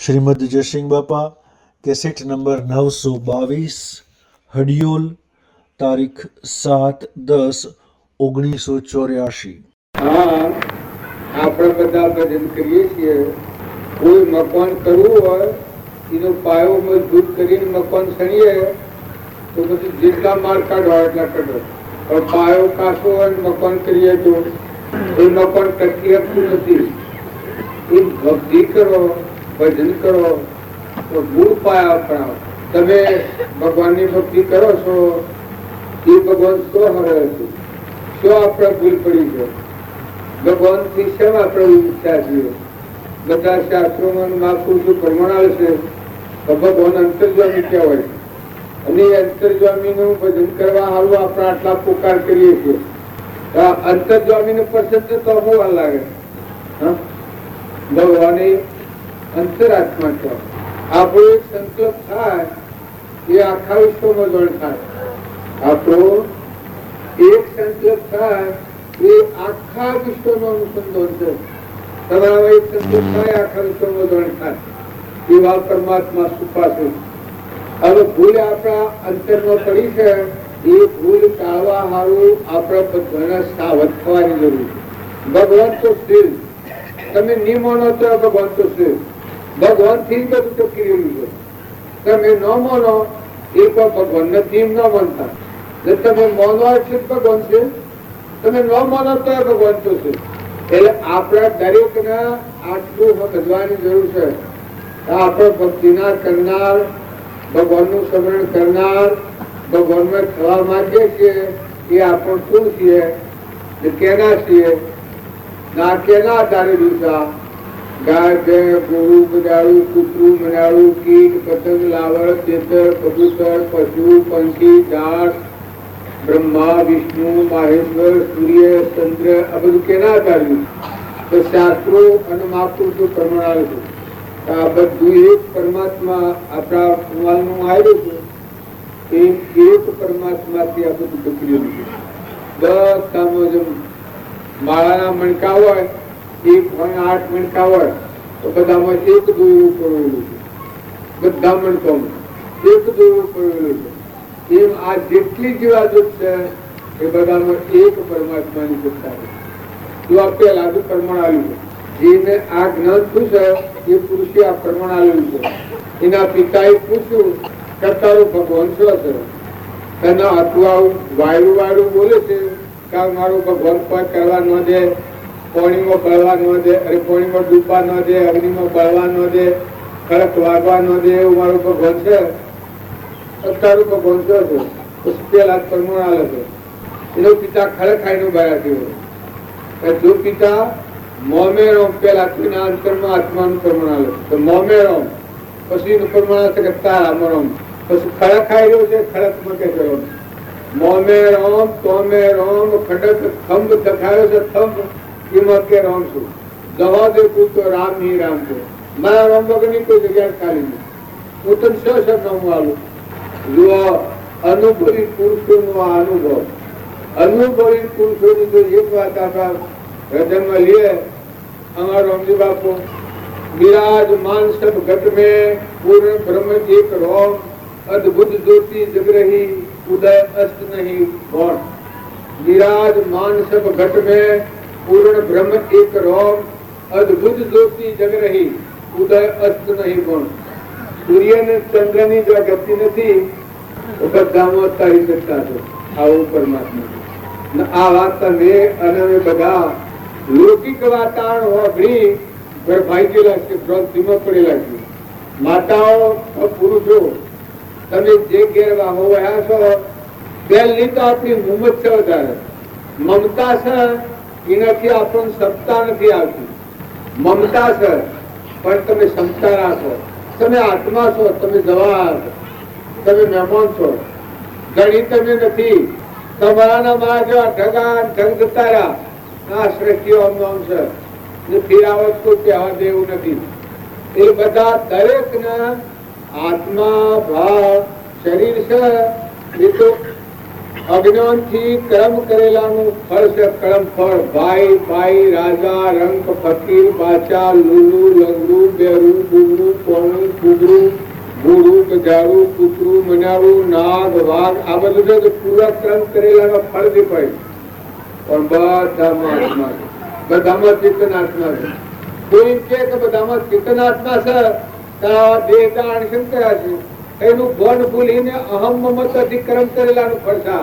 શ્રીમદ જયસિંહ બાપા cassette number 922 Hadiyol તારીખ 7/10/1984। હા, આપણે બધા ભજન કરીએ છીએ. કોઈ મકાન કરવું હોય એનો પાયો મજબૂત કરીને મકાન સણીએ તો પછી જેટલા માલ કાઢવા એટલા કાઢો. પણ પાયો કાચો હોય મકાન કરીએ તો એ મકાન ટકી શકતું નથી. એ ભક્તિ કરો, ભજન કરો તો મૂળ પાયા અપનાવો. તમે ભગવાનની ભક્તિ કરો છો એ ભગવાન શું હરે છે, શું આપણે ભૂલ પડી છે, ભગવાન થી શેમ આપણે ઈચ્છા છીએ. બધા શાસ્ત્રોમાં મહાપુરુષો પ્રમાણ છે ભગવાન અંતર્જ્વામી કહેવાય છે અને અંતર્જ્વામી નું ભજન કરવા હારું આપણે આટલા પોકાર કરીએ છીએ. અંતર્જ્વામી નું પસંદ તો હોવા લાગે. ભગવાને અંતરાત્મા કહેવાય. આપણો એક સંકલ્પ થાય એ આખા વિશ્વમાં જણ થાય. આપણો એક સંકલ્પ થાય એ આખા વિશ્વનો અનુસંધાન છે. તમારા એક સંકલ્પ થાય આખા વિશ્વમાં જણ થાય એવા પરમાત્મા સુપાશે. હવે ભૂલ આપણા અંતરમાં પડી છે એ ભૂલ ટાળવા સારું આપણે બધાને સાવધ થવાની જરૂર છે. ભગવાન તો સ્થિર, તમે નહીં માનો તો ભગવાન તો સ્થિર. ભગવાન થી બધું ટકી રહ્યું છે. તમે ન માનો એ પણ ભગવાન નથી એમ ન માનતા. તમે માનો એટલે ભગવાન છે, તમે ન માનો તો ભગવાન તો છે. એટલે આપણા દરેક ને આટલું સમજવાની જરૂર છે. આપણે ભક્તિના કરનાર, ભગવાન નું સ્મરણ કરનાર, ભગવાન માં થવા માંગે છે એ આપણું શું છીએ, કેના છીએ, ના કેના આધારે દિવસા ગાય બે ગોળું બજાડું, કૂતરું મનાડું, કીટ પતંગ લાવડ ચેતર કબૂતર પશુ પંખી ઝાડ બ્રહ્મા વિષ્ણુ મહેશ્વર સૂર્ય ચંદ્ર આ બધું કેના આધાર્યું? તો શાસ્ત્રો અને મહાપુરુષો પ્રમાણ આવે છે. આ બધું એક પરમાત્મા આપણા કુવાલનું આવ્યું છે. એક પરમાત્માથી આ બધું ટકર્યું છે. બધામાં જેમ માળાના મણકા હોય, 1.8 મણકા હોય તો બધામાં એક દોરું પડેલું છે. બધા મણકામાં એક દોરું પડેલું છે. એમ આ જેટલી જીવાદુત છે એ બધામાં એક પરમાત્માની સત્તા છે. જો આ પેલા તો પ્રમાણ આવ્યું છે. જેને આ જ્ઞાન શું છે એ પુરુષે આ પ્રમાણ આવ્યું છે. એના પિતાએ પૂછ્યું કે તારું ભગવાન શું છે? એના હાથમાં વાયરું બોલે છે કે મારું ભગવાન કોઈ કરવા ન દે, પાણીમાં બળવા ન દે, અરે પાણીમાં ડૂબવા ન દે, અગ્નિમાં બળવા ન દે, ખડક વાગવા ન દે, એવું મારું ભગવાન છે. તારું ભગવાન શું છે? તો પેલા પ્રમાણ આવે છે. એનો પિતા ખડક ખાઈને બળ્યા થયો. જો પિતા મોમેરોમ પેલા અંતરમાં આત્માનું પ્રમાણ આવે તો મોમેરોમ, પછી એનું પ્રમાણ આવે કે તારામરોમ, પછી ખડક ખાઈ રહ્યો છે ખડકમાં કે છે મોમેરોમ તોમેરોમ, ખડક થંભ દખાયો છે થંભ એમાં કે રોમ છું. દવા દે તું તો રામ નહીં રામ છે. મારા રામ વગરની કોઈ જગ્યા ખાલી નહીં. હું તને શું નામ આવું? જુઓ અનુભવી પુરુષોનો આ અનુભવ. અનુભવી પુરુષોની તો એક વાત આપણા હૃદયમાં લીએ. અમારો રામજી બાપુ विराजमान सब घट में पूर्ण ब्रह्म एक रोम, अद्भुत ज्योति जग रही उदय अस्त नहीं गौण। विराजमान सब घट में पूर्ण ब्रह्म एक रोम, अद्भुत ज्योति जग रही उदय अस्त नहीं गौण। સૂર્ય ને ચંદ્ર ની જો ગતિ નથી બધામાં તારી શકતા છે. આવું પરમાત્મા. આ વાત તમે અને બધા લૌકિક વાતાવરણ હોભળી ભાઈ ગયેલા છે, ધીમા પડેલા છે. માતાઓ પુરુષો તમે જે ઘેરવા હોયા છો પહેલી તો આપણી મુમત છે વધારે. મમતા છે એનાથી આપણને ક્ષમતા નથી આવતી. મમતા છે પણ તમે ક્ષમતા રાખો. તમે આત્મા છો, તમે જવાબ, તમે મહેમાન છો. ગણી તમે નથી. તમારાના માં જેવા ઢગા ઢગ જતા રહ્યા. આ સૃષ્ટિઓ આમ છે. ફિરાવત કોઈ કહેવા દેવું નથી. એ બધા દરેક ના આત્મા ભાવ શરીર છે એ તો અજ્ઞાનથી કર્મ કરેલાનું ફળ છે કર્મ ફળ. ભાઈ ભાઈ, રાજા, રંક, ફકીર, બાચા, લુલુ, લંગડુ, બેરુ, ગુગરું, કોણું, કુગરું, ભૂરું, ગજારું, કૂતરું, મનારું, નાગ, વાઘ, આ બધું છે તો પૂરા કર્મ કરેલાનો ફળ દેખાય. પણ બધામાં આત્મા છે, બધામાં ચેતન આત્મા છે. કોઈ એમ કે બધામાં ચેતન આત્મા છે તો દેહતા અણશન કર્યા છે, એનું ભણ ભૂલીને અહમ મમત અધિક્રમ કરેલાનું ફળ છે.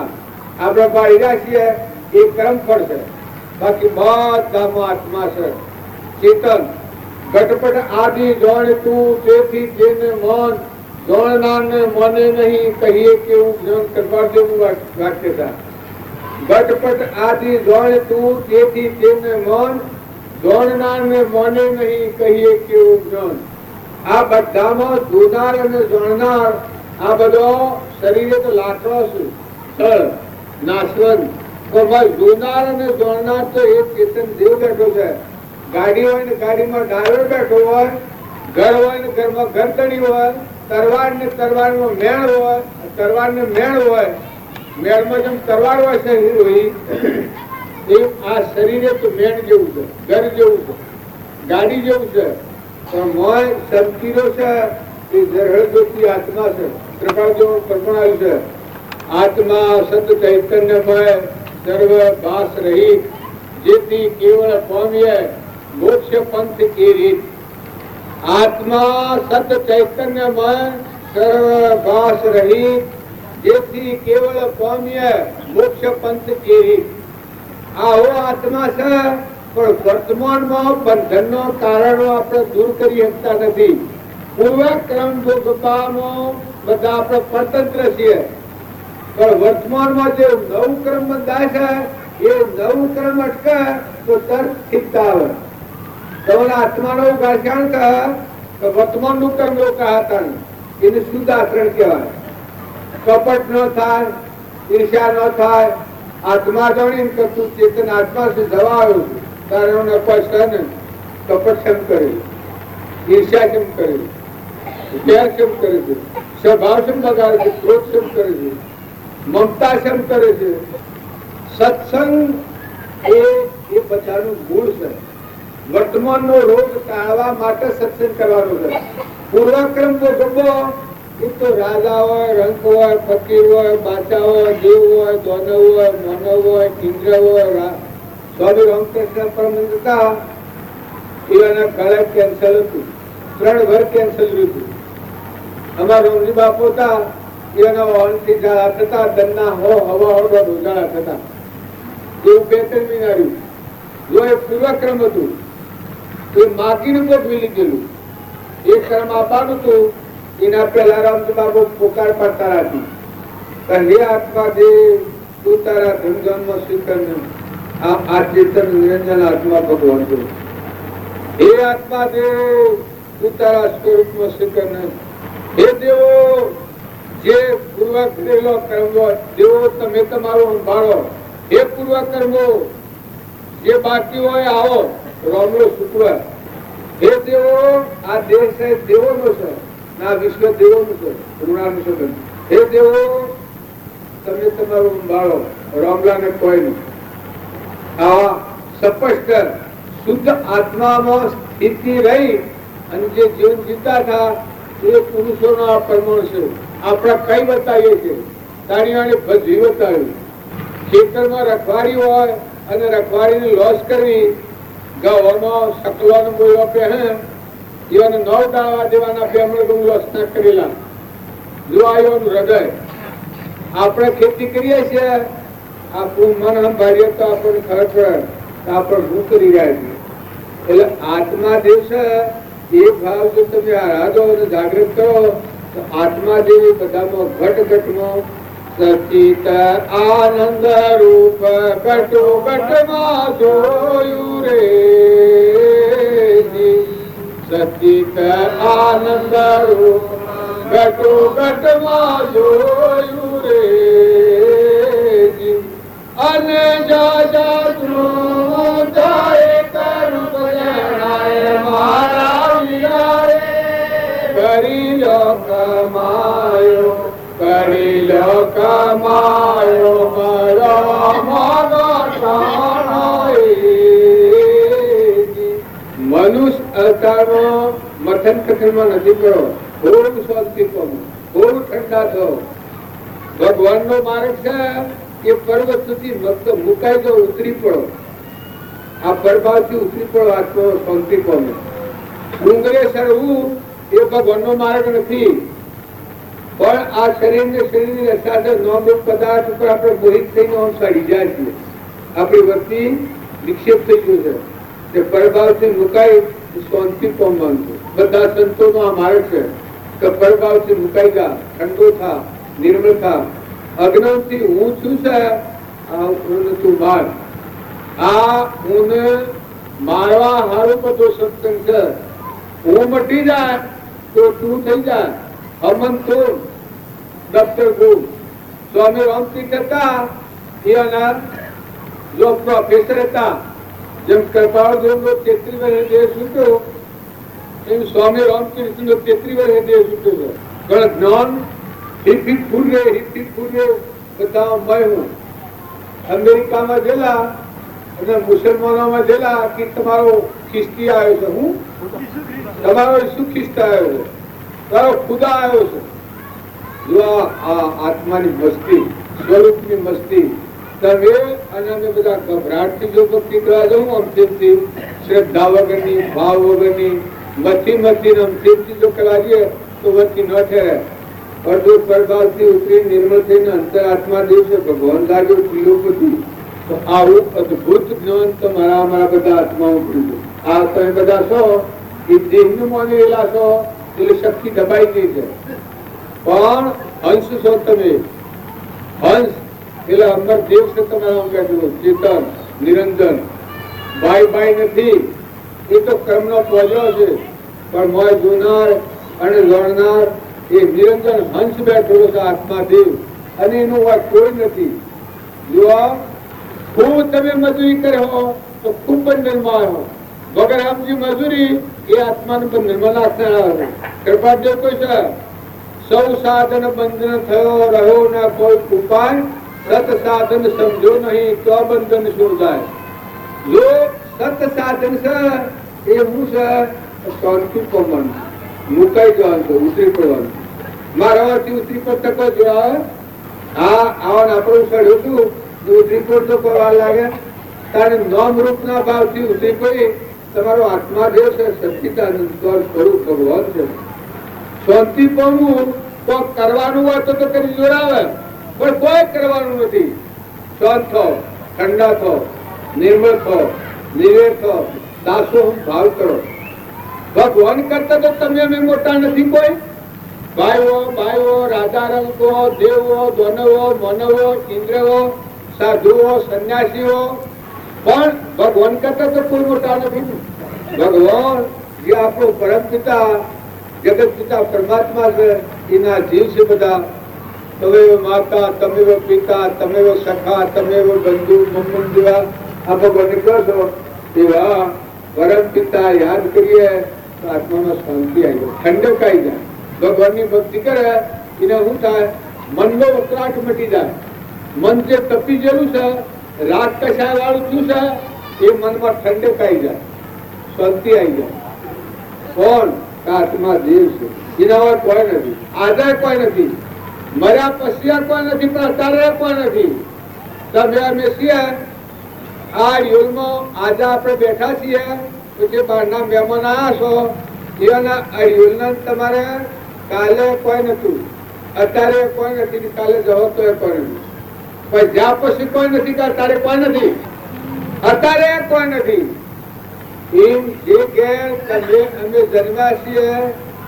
આપણે પાડી છીએ એ કર્મ ફળ છે, બાકી બધામાં આત્મા છે ચેતન. ઘટપટ આદિ જાણતું તેથી જેને મન જાણનારને મને નહીં કહીએ કેવું જ્ઞાન કરવા જેવું વાક્ય છે. ઘટપટ આદિ જાણતું તેથી જેને મન જાણનારને મને નહીં કહીએ કેવું જ્ઞાન. આ બધામાં જોનાર અને જાણનાર આ બધો શરીરે તો લાકડો છે, સ્થળ નાશવંત. જોનાર અને જાણનાર તો એક ચેતન દેવ બેઠો છે. ગાડી હોય ને ગાડીમાં ડ્રાઈવર બેઠો હોય, ઘર હોય ને ઘરમાં ઘરતડી હોય, તરવાર ને તરવારમાં મેળ હોય, તરવાર ને મેળ હોય, મેળમાં જેમ તરવાર હોય શરીર હોય એ આ શરીરે તો મેળ જેવું છે, ઘર જેવું છે, ગાડી જેવું છે. પણ મોય સંકીરો છે એ જરહળજોતી આત્મા છે. કૃપા જેવું કલ્પના છે. આત્મા સત ચૈતન્યમય સર્વ ભાસ રહિત જેથી કેવળ પામીએ મોક્ષ પંથ की રીત. આત્મા સત ચૈતન્યમય સર્વ ભાસ રહિત જેથી કેવળ પામીએ મોક્ષ પંથ की રીત. આવો આત્મા છે પણ વર્તમાનમાં બંધનનો કારણો આપણે દૂર કરી શકતા નથી. પૂર્વક્રમ ભોગવવામાં બધા આપણે સ્વતંત્ર છીએ, પણ વર્તમાનમાં જે નવું ક્રમ બંધાય છે એ નવું ક્રમ અટકે તો તરત શીખતા આવે. તમારા આત્માનો ગાંઠાણ કહે તો વર્તમાનનું કર્મ લોકો હતા એને શુદ્ધ આચરણ કહેવાય. કપટ ન થાય, ઈર્ષ્યા ન થાય. આત્મા જાણીને કરતું ચેતન આત્મા છે દવા આવ્યું છે કારણ અપાસ ને કપટ કેમ કરે, ઈર્ષ્યા કેમ કરે, પ્યાર કેમ કરે છે, સ્વભાવ કેમ બગાડે છે, ક્રોધ કેમ કરે છે, મમતા કેમ કરે છે. સત્સંગ એ બધાનું મૂળ છે. વર્તમાનનો રોગ ટાળવા માટે સત્સંગ કરવાનો છે. પૂર્વક્રમ ભોગવવો એ તો રાજા હોય, રંક હોય, ફકીર હોય, બાચા હોય, દેવ હોય, દાનવ હોય, માનવ હોય, ઇન્દ્ર હોય. સ્વામી રામકૃષ્ણ પરમહંસ હતા એના ગળે કેન્સર હતું, 3 વર્ષ કેન્સર હતું. અમારા રોમજી બાપુ હતા એના વાહનથી ઝાડા થતા, દરના હવા રોજાડા થતા. એવું 2-3 મહિના રહ્યું. જો એ પૂર્વક્રમ હતું એ માગીને ભોગવી લીધેલું. એ કર્મ આપવાનું હતું એના પહેલા રામજી બાપુ પોકાર પાડતા હતી હે આત્મા દે તું તારા ધનધાનમાં સ્વીકાર. આ ચેતન નિરંજન આત્મા ભગવાન છે. હે આત્મા દે તું તારા સ્વરૂપમાં સ્વીકાર. હે દેવો જે પૂર્વ કરેલો કર્મો દેવો તમે તમારો સંભાળો. હે પૂર્વ કર્મો જે બાકી હોય આવો રોમલો શુક્ર. હે દેવો આ દેશ છે દેવોનો છે, આ વિશ્વ દેવોનું છે, ઋણાનું છે. હે દેવો તમે તમારું સંભાળો, રોમલાને કોઈ નહીં. આ સ્પષ્ટ શુદ્ધ આત્મામાં સ્થિતિ રહી અને જે જીવન જીવતા હતા એ પુરુષોનો આ પરમાણુ છે. આપણે કઈ બતાવીએ છીએ તાણીવાણી ભજવી બતાવ્યું. ખેતરમાં રખવાડી હોય અને રખવાડીની લોસ કરવી, ગવામાં સકલોનો બોલ આપે હે એવાને 9 દાવા દેવાના 2 મણ લોસ ના કરેલા. જો આવ્યોનું હૃદય આપણે ખેતી કરીએ છીએ, આપણું મન સંભાળીએ તો આપણને ખબર પડે આપણે શું કરી રહ્યા છીએ. એટલે આત્મા દેવ છે એ ભાવ જો તમે આરાધો અને જાગૃત કરો તો આત્મા દેવી બધામાં ઘટ ઘટમાં સચિત આનંદ રૂપ ઘટો ઘટમાં જોયું રે. સચિત આનંદ રૂપ ઘટો ઘટમાં જોયું રે. અને જાય કરું જણાય મારા વિનારે કરી લો કમાયો કરી લો કમાયો મારા મનુષ્ય અવતારમાં મથન કથનમાં નથી કરો. ખૂબ શાંતિ પામો, ખૂબ ઠંડા થો. ભગવાનનો માર્ગ છે એ પર્વત સુધી મત મુકાઈ દો, ઉતરી પડો. આ પરભાવથી ઉતરી પડો, આત્મા શાંતિ પામે. ડુંગરે ચડવું એ ભગવાનનો માર્ગ નથી, પણ આ શરીરની અસાધન નોંધ પદાર્થ ઉપર આપણે મોહિત થઈને આમ ચડી જાય છે. આપણી વૃત્તિ વિક્ષેપ થઈ ગયું છે. તે પરભાવથી મુકાઈ શાંતિ પામવાનું છે. બધા સંતોનો આ માર્ગ છે કે પરભાવથી મુકાઈ જા, ઠંડો થા, નિર્મળ થા. અજ્ઞાનથી હું છું છે આ હું તું માર. આ હું મારવા હારું બધો સત્સંગ છે. હું મટી જાય તો તું થઈ જાય. અમન તો ડોક્ટર ગુરુ સ્વામી રામસિંહ હતા, એના જો પ્રોફેસર હતા. જેમ કૃપાળ દેવનો 33 વર્ષે દેહ છૂટ્યો, એમ સ્વામી રામકૃષ્ણનો 33 વર્ષે દેહ છૂટ્યો છે. ઘણા જ્ઞાન હિપી ફૂરે બધા મય હું. અમેરિકામાં ગયેલા અને મુસલમાનોમાં ગયેલા કે તમારો ખિસ્તી આવ્યો છે. હું તમારો શું ખિસ્તા આવ્યો છે? તારો ખુદા આવ્યો છે. જો આ આત્માની મસ્તી, સ્વરૂપની મસ્તી તમે અને અમે બધા ગભરાટથી જો ભક્તિ કરવા જવું, અમથેમથી શ્રદ્ધા વગરની, ભાવ વગરની, મથી અમથેમથી જો કરવા જઈએ તો વચ્ચે ન ઠેરે. પણ જો પ્રભાવથી ઉતરી નિર્મળ થઈને અંતરાત્મા દિવસે ભગવાન લાગ્યો ત્રિલોકથી, તો આવું અદભુત જ્ઞાન તમારા બધા આત્માઓ પીડ્યું. આ તમે બધા છો એ દેહનું માની રહેલા છો એટલે શક્તિ દબાઈ ગઈ છે. પણ હંસ છો તમે. હંસ એટલે અમર દેવ છે તમારા બેઠું, ચેતન નિરંજન. બાઈ નથી, એ તો કર્મનો બોજો છે. પણ મોય જોનાર અને લડનાર એ નિરંજન હંસ બેઠેલો છે, આત્મા દેવ. અને એનું વાત કોઈ નથી. જો ખૂબ તમે મજૂરી કર્યો તો ખૂબ બંધનમાં હો. વગર આમજી મજૂરી એ આત્માને બંધનમાં નાખનાર. કૃપાદેવ કોઈ છે સૌ સાધન બંધન થયો રહ્યો ના કોઈ ઉપાય. સત સાધન સમજો નહીં તો બંધન શું જાય. જો સત સાધન છે એ હું છે શાંતિ પામવાનું, મુકાઈ જવાનું છે, ઉતરી પડવાનું. મારાથી ઉતરી પડતા કોઈ જોવા આવા આપણું સડ્યું હતું ઉતરી પડતો કરવા લાગે. તારે નામ રૂપ ના ભાવથી ઉતરી પડી. તમારો આત્મા દેવ છે, સચ્ચિદાનંદ સ્વરૂપ ભગવાન છે. શાંતિ પામવું તો કરવાનું હોય તો કરી જોડાવે, પણ કોઈ કરવાનું નથી. શાંત થો, ઠંડા થો, નિર્મળ થો, નિર્વેર થો, દાસો ભાવ કરો. ભગવાન કરતા તો તમે અમે મોટા નથી કોઈ. ભાઈઓ, રાજા રંગો, દેવો, દાનવો, માનવો, ઇન્દ્રવો, સાધુઓ, સંન્યાસીઓ, પણ ભગવાન કરતા તો કોઈ મોટા નથી. ભગવાન જે આપણો પરમ પિતા, જગત પિતા પરમાત્મા છે, એના જીવ છે બધા. તમેવ માતા, તમેવ પિતા, તમેવ સખા, તમેવ બંધુ મમ્મન જેવા આ ભગવાન કહો છો એવા પરમ પિતા યાદ કરીએ તો આત્મામાં શાંતિ આવી જાય, ઠંડક આવી જાય. ભગવાનની ભક્તિ કરે એને શું થાય? મનનો વકરાટ મટી જાય. મન જે તપી ગયેલું છે, રાગ કષાય વાળું થયું છે, એ મનમાં ઠંડક આવી જાય, શાંતિ આવી જાય. કોણ? આત્મા દેવ છે. એના હોય કોઈ નથી, આધાર કોઈ નથી. મર્યા પછી કોઈ નથી, પણ અત્યારે કોઈ નથી. તમે અમે છીએ આ યુગમાં. આજે આપણે બેઠા છીએ પછી બહારના મહેમાન આવ્યા છો એના આ યુગના તમારે કાલે કોઈ નથી, અત્યારે કોઈ નથી, કાલે જવો તો એ કોઈ નથી. પણ જ્યાં પછી કોઈ નથી કે અત્યારે કોઈ નથી, અત્યારે કોઈ નથી. એમ જે કે તમે અમે જન્મ્યા છીએ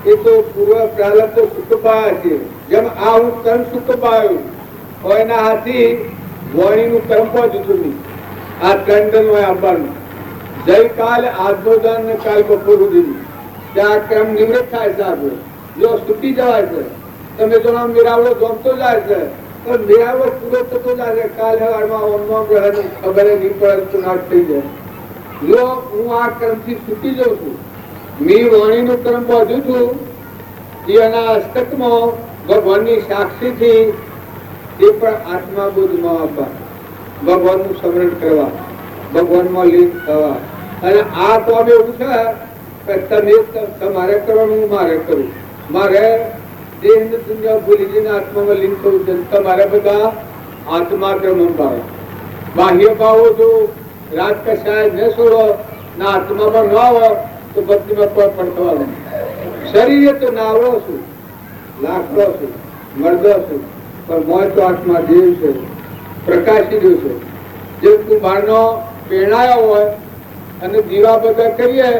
એ તો પૂર્વ પ્રારબ્ધ સુખપાયા છીએ. જેમ આ હું કર્મ સુખપાયું કોઈના હાથી વાણીનું કર્મ પણ જુદું નહીં. આ ત્રણ હોય આવવાનું. ગઈકાલે આજનો દાન ને કાલ બપોર સુધી ત્યાં કર્મ નિવૃત્ત થાય છે. આપણે જો છૂટી જવાય છે. તમે જો મેરાવડો જમતો જાય છે તો મેરાવડો પૂરો થતો જાય છે. કાલ હવારમાં ખબર નહીં પડે તો નાશ થઈ જાય. જો હું આ કર્મ થી છૂટી જાઉં છું, મેં વાણીનું કર્મ બાંધ્યું છું, એના હસ્તકમાં ભગવાનની સાક્ષીથી એ પણ આત્મા બોધમાં આવવા, ભગવાનનું સ્મરણ કરવા, ભગવાનમાં લીન થવા. અને આ તો અમે એવું છે કે તમે તમારે કરવાનું, મારે કરવું. મારે દેહની દુનિયા ભૂલી જઈને આત્મામાં લીન થવું છે. તમારે બધા આત્મા ક્રમ ભાવ, બાહ્ય ભાવો જો રાત કસાય ન છોડો ના આત્મામાં ન આવો તો ભક્તિમાં કોઈ પણ થવાનું. શરીરે તો નાવડો છું, લાકડો છું, મરદો છું, પણ મોય તો આત્મા દેવ છે, પ્રકાશી દેવ છે. જે કુંભારનો પેણાયો હોય અને દીવા બધા કરીએ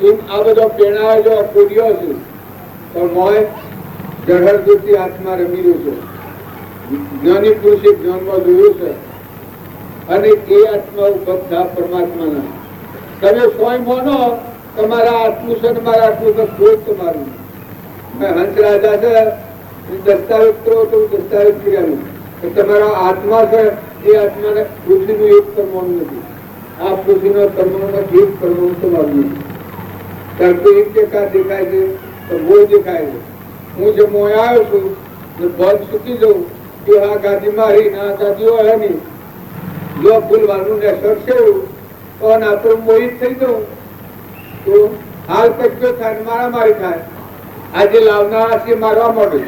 એમ આ બધો પેણાયો કોડિયો છે, પણ મોય જળહર દૂરથી આત્મા રમી રહ્યું છે. જ્ઞાની પુરુષે જ્ઞાનમાં જોયું છે અને એ આત્મા બધા પરમાત્માના. તમે સ્વયં માનો તમારા આત્મું છે, મારા આત્મું છે, કોઈ તમારું. હંસ રાજા છે, દસ્તાવેજ કરો તો દસ્તાવેજ કર્યા, તમારા આત્મા છે એ આત્માને પૃથ્વીનું એક પરમાણુ નથી. આ પૃથ્વીનો પરમાણુ એક પરમાણુ તમારું નથી. કારણ કે એક ટકા દેખાય છે તો બહુ દેખાય છે. હું જે મોય આવ્યો છું બધ સુકી જવું કે આ ગાદી મારી ના ગાદી હોય નહીં, જો ભૂલવાનું ને સરસે તો આપણે મોહિત થઈ જવું તો હાલ કચ્યો થાય, મારામારી થાય. આજે લાવનારા છે મારવા માંડે.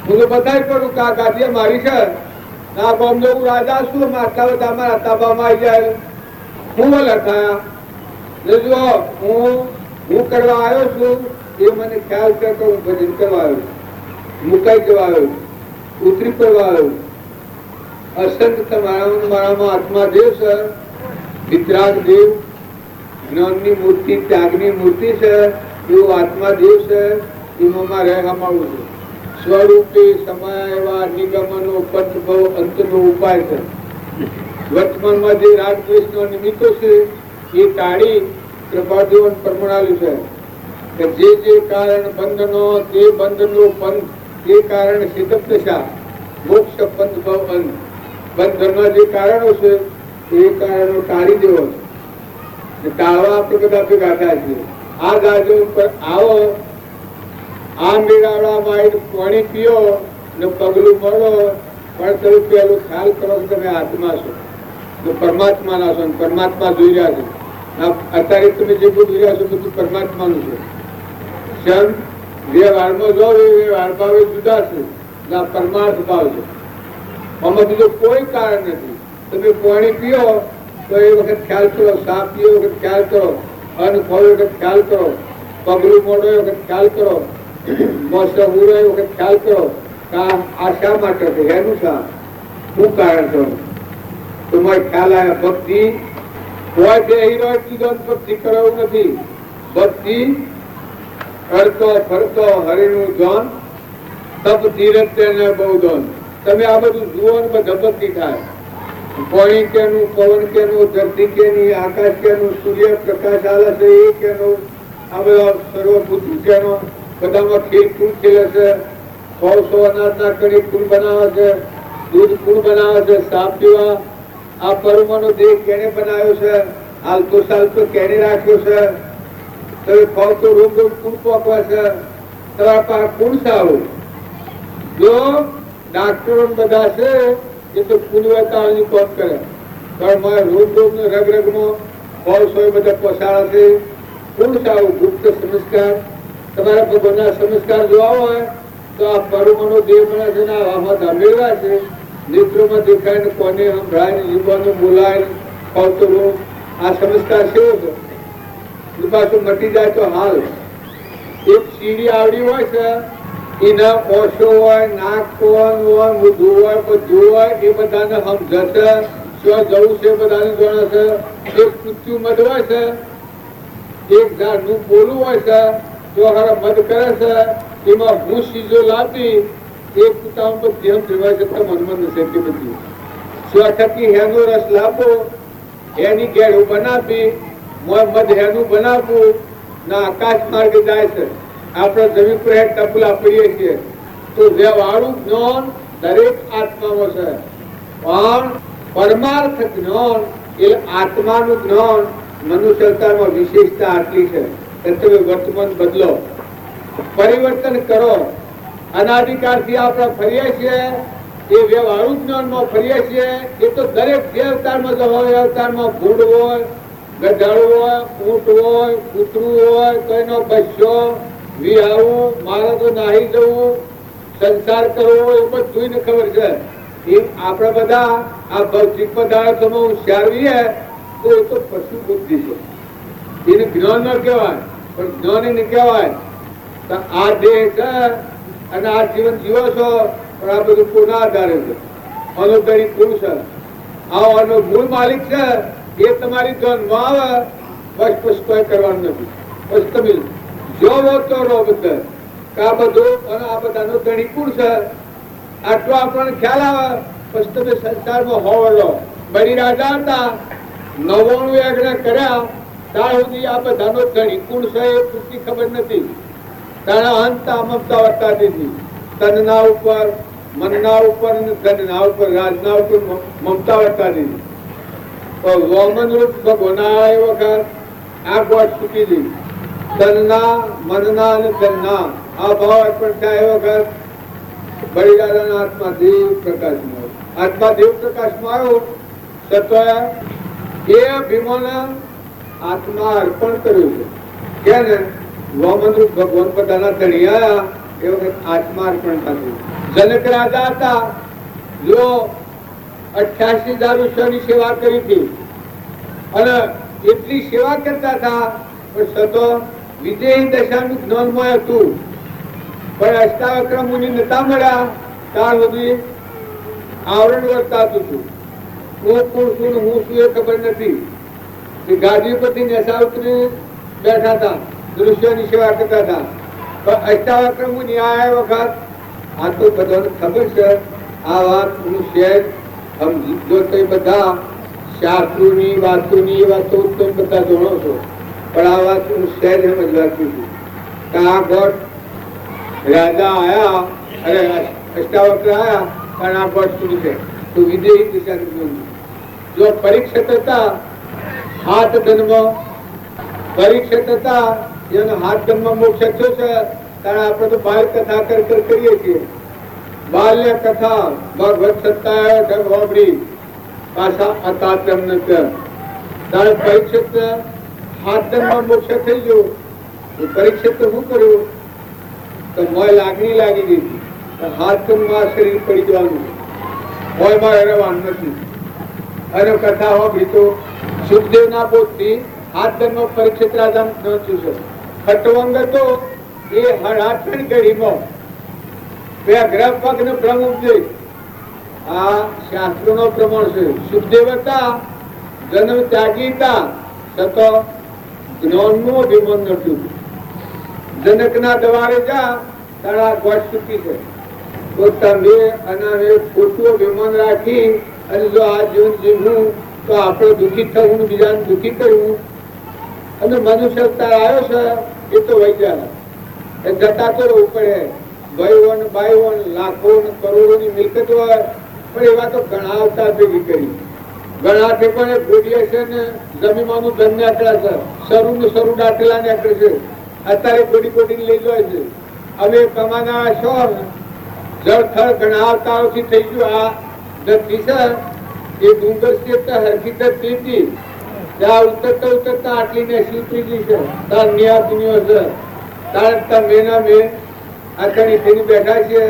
હું તો બધાય કરું કે આ ગાદી મારી છે, ના બોમ્બે હું રાજા છું, માતા બધા મારા તાબામાં આવી જાય. હું લખાયા જો હું કરવા આવ્યો છું એ મને ખ્યાલ છે કે હું ભજન કરવા આવ્યો, મુકાઈ જવા આવ્યો, ઉતરી પડવા આવ્યો. અસંગ મારામાં આત્મા દેવ છે, વિતરાગ દેવ, જ્ઞાનની મૂર્તિ, ત્યાગની મૂર્તિ છે, એવું આત્મા દેવ છે. એમાં મારે હમાવું છે. સ્વરૂપે સમય એવા નિગમનો પંચભવ અંતનો ઉપાય છે. વર્તમાનમાં જે રાગ દ્વેષનો નિમિત્તો છે એ ટાળી કૃપાદેવન પરમણાલ્યું છે કે જે કારણ બંધનો તે બંધનો પંથ, તે કારણ સિદ્ધ દશા, મોક્ષ પંથ ભવ અંત. બંધનમાં જે કારણો છે એ કારણો ટાળી દેવો છે. ટાળવા આપણે બધા ભેગા થયા છીએ. આ ગાજો ઉપર આવો, આ મેળાવડામાં પાણી પીઓ ને પગલું મળો, પણ તમે પેલું ખ્યાલ કરો કે તમે આત્મા છો, પરમાત્માના છો, પરમાત્મા જોઈ રહ્યા છે. અત્યારે તમે જે બધું જોઈ રહ્યા છો બધું પરમાત્માનું છે. વ્યવહારમાં જો વ્યવહાર ભાવ જુદા છે, પરમાર્થ ભાવ છે. આમાં બીજો કોઈ કારણ નથી. તમે પાણી પીઓ તો એ વખત ખ્યાલ કરો, સાપ પીઓ વખત ખ્યાલ કરો, અન્ન ખોવો વખત ખ્યાલ કરો, પગલું મોડો એ વખત ખ્યાલ કરો, મોસમ ઉડો એ વખત ખ્યાલ કરો. આ શા માટે છે, એનું શા શું કારણ છે? તમારે ખ્યાલ આવ્યા. ભક્તિ હોય બે હીરો એટલી ભક્તિ કરવું નથી. ભક્તિ કરતો ફરતો હરિનું ધન, તપ ધીરજ તેને બહુ ધન. તમે આ બધું જુઓ ને બધા ભક્તિ થાય. પાણી કેનું, પવન કેનું, ધરતી કેની, આકાશ કેનું, સૂર્ય પ્રકાશ આલે છે એ કેનું, આ બધા સર્વભૂત કેનો, બધામાં ખેલ કુલ ખેલે છે. 100 અનાજના કણી કુલ બનાવે છે, દૂધ કુલ બનાવે છે, સાપ પીવા. આ પરમાણુ દેહ કેને બનાવ્યો છે, હાલતો સાલતો કેને રાખ્યો છે? તમે ખાવ તો રોગ રોગ કુલ પોકવા છે. તમારા પાસે કુલ સારું. જો ડાક્ટરો બધા છે એ તો કુલવતાની કોમ કરે, પણ મારે રોગ રોગ ને રગ રગમાં ફોલ્સ હોય બધા પોસાડા છે. કુલ સારું ગુપ્ત સંસ્કાર. તમારા ભગવાનના સંસ્કાર જોવા હોય તો આ પરમાણુ દેહ બને છે ને આમાં ધમેલા છે. નેત્રોમાં દેખાય ને કોને સંભળાય ને જીવવાનું બોલાય ને ખાવતો રોગ. આ સંસ્કાર કેવો છે? પાછું મટી જાય તો હાલ. એક સીડી આવડી હોય છે, એના ઓછો હોય, નાક હોય, મોઢું હોય, બધું હોય, એ બધાને સમજશે. શું જવું છે બધાને જાણે છે. એક કુત્યું મધ હોય છે, એક ઝાડનું બોલું હોય છે, તો હારા મધ કરે છે. એમાં હું સીજો લાવી એક કુતા પર ધ્યાન દેવાય છે મનમાં નથી કે બધું શું થકી હેનો રસ લાવો, એની ઘેર બનાવી મધ હેનું બનાવવું ના આકાશ માર્ગે જાય છે. આપણે જમીન પર ટપલા પડીએ છીએ તો વ્યવહારું જ્ઞાન દરેક આત્મામાં છે, પણ પરમાર્થ જ્ઞાન એ આત્માનું જ્ઞાન મનુષ્યતામાં વિશેષતા આટલી છે કે તમે વર્તમાન બદલો, પરિવર્તન કરો. અનાધિકારથી આપણે ફરીએ છીએ એ વ્યવહારુ જ્ઞાનમાં ફરીએ છીએ. એ તો દરેક જે અવતારમાં જો હોય અવતારમાં ભૂંડ હોય, ગધેડ હોય, ઊંટ હોય, કૂતરું હોય, કોઈનો બસ્યો વિહાવું, મારે તો નાહી જવું, સંસાર કરવો, એ બધું ને ખબર છે. એ આપણે બધા આ ભૌતિક પદાર્થોમાં હોશિયારીએ તો એ તો પશુ બુદ્ધિ છે. એને જ્ઞાન ન કહેવાય, પણ જ્ઞાન એને કહેવાય. તો આ દેહ છે અને આ જીવન જીવો છો, પણ આ બધું કોના આધારે છે? અનુદરી પુરુષ આનો મૂળ માલિક છે. એ તમારી ધ્યાનમાં આવે બસ પછી કોઈ કરવાનું નથી. પછી તમે જોવો તો રો બધા આ બધું અને આ બધાનો ધણી કોણ છે આટલો આપણને ખ્યાલ આવે પછી તમે સંસારમાં હોવડો. બળી રાજા હતા 99 યજ્ઞ કર્યા ત્યાર સુધી આ બધાનો ધણી કોણ છે એ પૂરતી ખબર નથી. તારા અંત મમતા વધતા દીધી. તનના ઉપર, મનના ઉપર અને ધનના ઉપર, રાજના ઉપર મમતા વધતા દીધી. તો વોમન રૂપ ભગવાના એ વખત આ ગોઠ છૂટી દીધી. તનના, મનના અને ધનના આ ભાવ અર્પણ થાય એ વખત બળી દાદાના આત્મા દેવ પ્રકાશમાં આવ્યો. આત્મા દેવ પ્રકાશમાં આવ્યો છતાં એ ભીમોને આત્મા અર્પણ કર્યું છે. કે ને વોમનરૂપ ભગવાન બધાના ધણી આવ્યા એ વખત આત્મા અર્પણ થતું. જનક રાજા હતા, જો 88,000 વર્ષોની સેવા કરી હતી અને એટલી સેવા કરતા હતા પણ છતાં વિજયી દશાનું જ્ઞાનમાં હતું. પણ અષ્ટાવક્ર મુનિ નતા મળ્યા ત્યાર સુધી આવરણ વર્તાતું હતું. હું કોણ છું ને હું શું એ ખબર નથી. ગાદી પરથી નેસા ઉતરી બેઠા હતા, દૃશ્યોની સેવા કરતા હતા. પણ અષ્ટાવક્ર મુનિ આ વખત આ તો બધાને ખબર છે આ વાત હું શેર જો તમે બધા શાસ્ત્રોની વાતોની વાતો તમે બધા જાણો છો, પણ આ વાત હું શેર સમજવા છું કે આ ગોઠ રાજા આયા અરે અષ્ટાવક્ર આયા પણ આ ગોઠ શું છે તો વિદેહી દિશા. જો પરીક્ષિત હતા હાથ ધનમાં, પરીક્ષિત હતા એનો હાથ ધનમાં મોક્ષ થયો છે. કારણ આપણે તો બાલ કથા કરીએ છીએ. બાલ્ય કથા ભગવત સત્તા ઢગવાબડી પાછા અતાત્મ ન તારે પરીક્ષિત હાથ ધનમાં મોક્ષ થઈ ગયો. પરીક્ષિત શું કર્યું તો મોય લાગણી લાગી ગઈ. હાથ ધનમાં શરીર પડી જવાનું, મોય માં રહેવાનું નથી. અને કથા હોબી તો સુખદેવ ના બોધથી હાથ ધનમાં પરીક્ષિત રાજા પહોંચ્યું છે. ખટવંગ હતો એ હરાઠણ ઘડીમાં બે ગ્રહ પગ નો ભ્રમ ઉપજે. આ શાસ્ત્રો નો પ્રમાણ છે. સુખદેવ હતા, જન્મ ત્યાગી હતા, છતાં જ્ઞાન નું અભિમાન નતું. જનક ના દવારે જા તારા ગોઠ ચૂકી છે. તો તમે અને ખોટું અભિમાન રાખી અને જો આ જીવન જીવવું તો આપણે દુઃખી થવું, બીજાને દુઃખી કરવું. અને મનુષ્ય અવતાર આવ્યો છે એ તો વહી જાય જતા તો રહેવું પડે. ભાઈઓ ને બાઈઓ લાખો ને કરોડો ની મિલકત હોય પણ એવા તો ઘણા અવતાર ભેગી કરી. ઘણા ઠેકાણે ગોડીએ છે ને જમીમાનું ધન નીકળે છે, સરું ને સરું દાટેલા નીકળે છે. અત્યારે ગોડી લઈ જાય છે. હવે કમાના છો જળ થળ ઘણા અવતારોથી થઈ ગયું. આ ધરતી છે એ ડુંગર છે હરકી ધરતી ત્યાં ઉતરતા ઉતરતા આટલી ને ઉતરી ગઈ છે. તાર નિયા દુનિયા છે તાર તમે ના મેં આ ધણી થઈને બેઠા છે.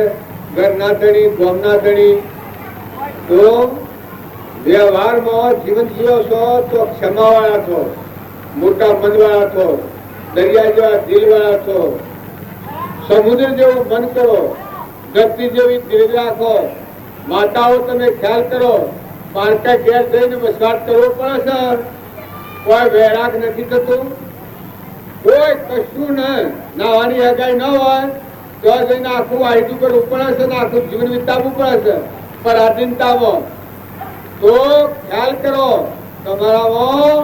ઘરના ધણી, ગામના ધણી. તો વ્યવહારમાં જીવન જીવો છો તો ક્ષમા વાળા છો, મોટા મન વાળા છો, દરિયા જેવા દિલ વાળા છો, સમુદ્ર જેવું મન કરો, ધરતી જેવી દિલ રાખો. માતાઓ તમે ખ્યાલ કરો, પારકા ઘેર જઈને વસવાટ કરવો પડે છે. કોઈ વૈરાગ નથી થતું, કોઈ કશું ન નાવાની હગાઈ ન હોય તો જઈને આખું આયતું કરવું પડે છે ને આખું જીવન વિતાવવું પડે છે પરાધીનતામાં. તો ખ્યાલ કરો તમારામાં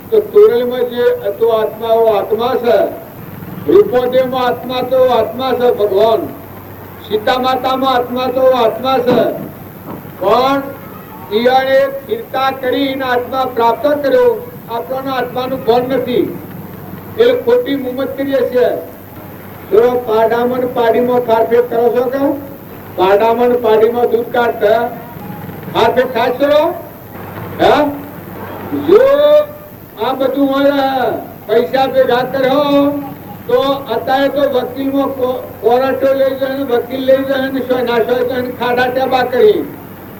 તો તુરલમાં જે હતો આત્મા આત્મા છે, રૂપોદેવમાં આત્મા તો આત્મા છે ભગવાન, સીતા માતામાં આત્મા તો આત્મા છે. પણ ઈયાને સ્થિરતા કરીને આત્મા પ્રાપ્ત કર્યો, આપણને આત્માનું ભાન નથી. એ ખોટી મુમત કરીએ છીએ. જો પાડામાં ને પાડીમાં ફારફેર કરો છો કે પાડામાં ને પાડીમાં દૂધ કાઢતા ફારફેર થાય છો હે? જો આ બધું હોય પૈસા ભેગા કર્યો તો અત્યારે તો વકીલમાં કોર્ટો લઈ જાય વકીલ લઈ જાય ને નાશો ખાડા ટેબા કરી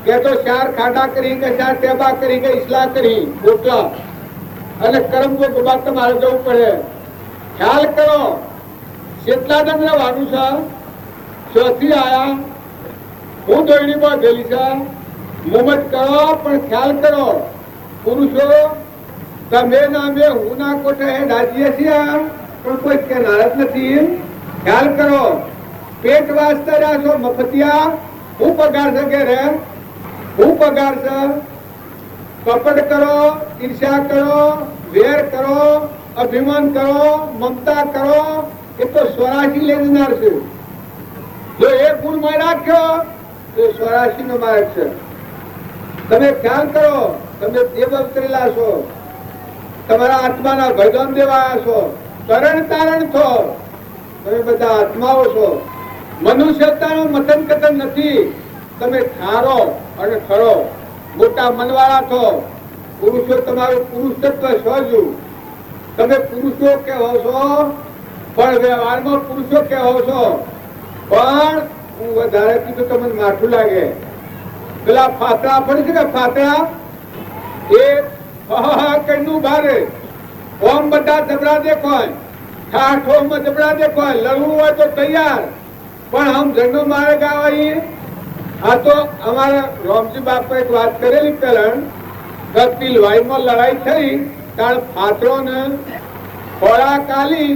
કે તો 4 ખાડા કરી કે 4 ટેબા કરી કે ઇસ્લાહ કરી ગોટલા અને કર્મ કો બાદ તમારે જવું પડે. ખ્યાલ કરો કેટલા દમ રહેવાનું છે? ચોથી આયા હું દોરડી પર ગયેલી છે મોમત કરો પણ ખ્યાલ કરો પુરુષો તમે ના બે હું ના કોઠે રાજીએ છીએ પણ કોઈ કહેનાર જ નથી. ખ્યાલ કરો પેટ વાંચતા રહ્યા છો મફતિયા હું પગાર છે કે રે હું પગાર છે. કપટ કરો ઈર્ષ્યા કરો વેર કરો અભિમાન કરો મમતા કરો એ તો સ્વરાશી લેનાર છે. જો એક ગુણ માં રાખ્યો તો સ્વરાશી નો માર્ગ છે. તમે ખ્યાલ કરો તમે દેવ અવતરેલા છો તમારા આત્માના ભજન દેવાયા છો કરણ તારણ છો તમે બધા આત્માઓ છો. મનુષ્યતાનું મથન કથન નથી. તમે ઠારો અને ઠરો મોટા મનવાળા છો. પુરુષો તમારું પુરુષ તત્વ સહજુ તમે પુરુષો કહેવો છો પણ વ્યવહારમાં પુરુષો કહેવો છો. પણ હું વધારે કીધું તમને માઠું લાગે. પેલા ફાતડા પડે છે કે ફાતડા એ કઈનું ભારે ઓમ બધા જબરા દેખાય ઠાઠોમાં જબરા દેખાય લડવું હોય તો તૈયાર પણ હમ ઝંડો મારે ગાવાઈએ. આ તો અમારા રોમજી બાપા એક વાત કરેલી પેલા તિલવાઈમાં લડાઈ થઈ ત્યારે ફાતરો ને ખોળા કાલી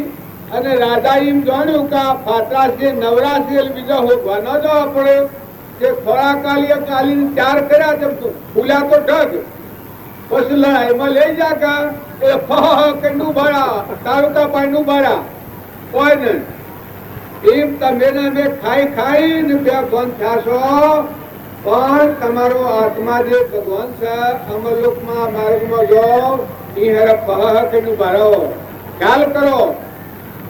અને રાજા એમ જાણ્યું કે આ ફાતરા છે નવરા છે બીજા હોગવા ન જવા પડે તે ખોળા કાલી કાલી 4 કર્યા તેમ ફૂલ્યા તો ઢગ પછી લડાઈમાં લઈ જા કા એ કંડું ભાડા તારુકા પાણીનું ભાડા કોઈ ને એમ તમે ને અમે ખાઈ ખાઈ ને બે બંધ થશો પણ તમારો આત્મા જે ભગવાન છે અમરલોકમાં માર્ગમાં જાઓ એ હેરા કંડું ભાડો. ખ્યાલ કરો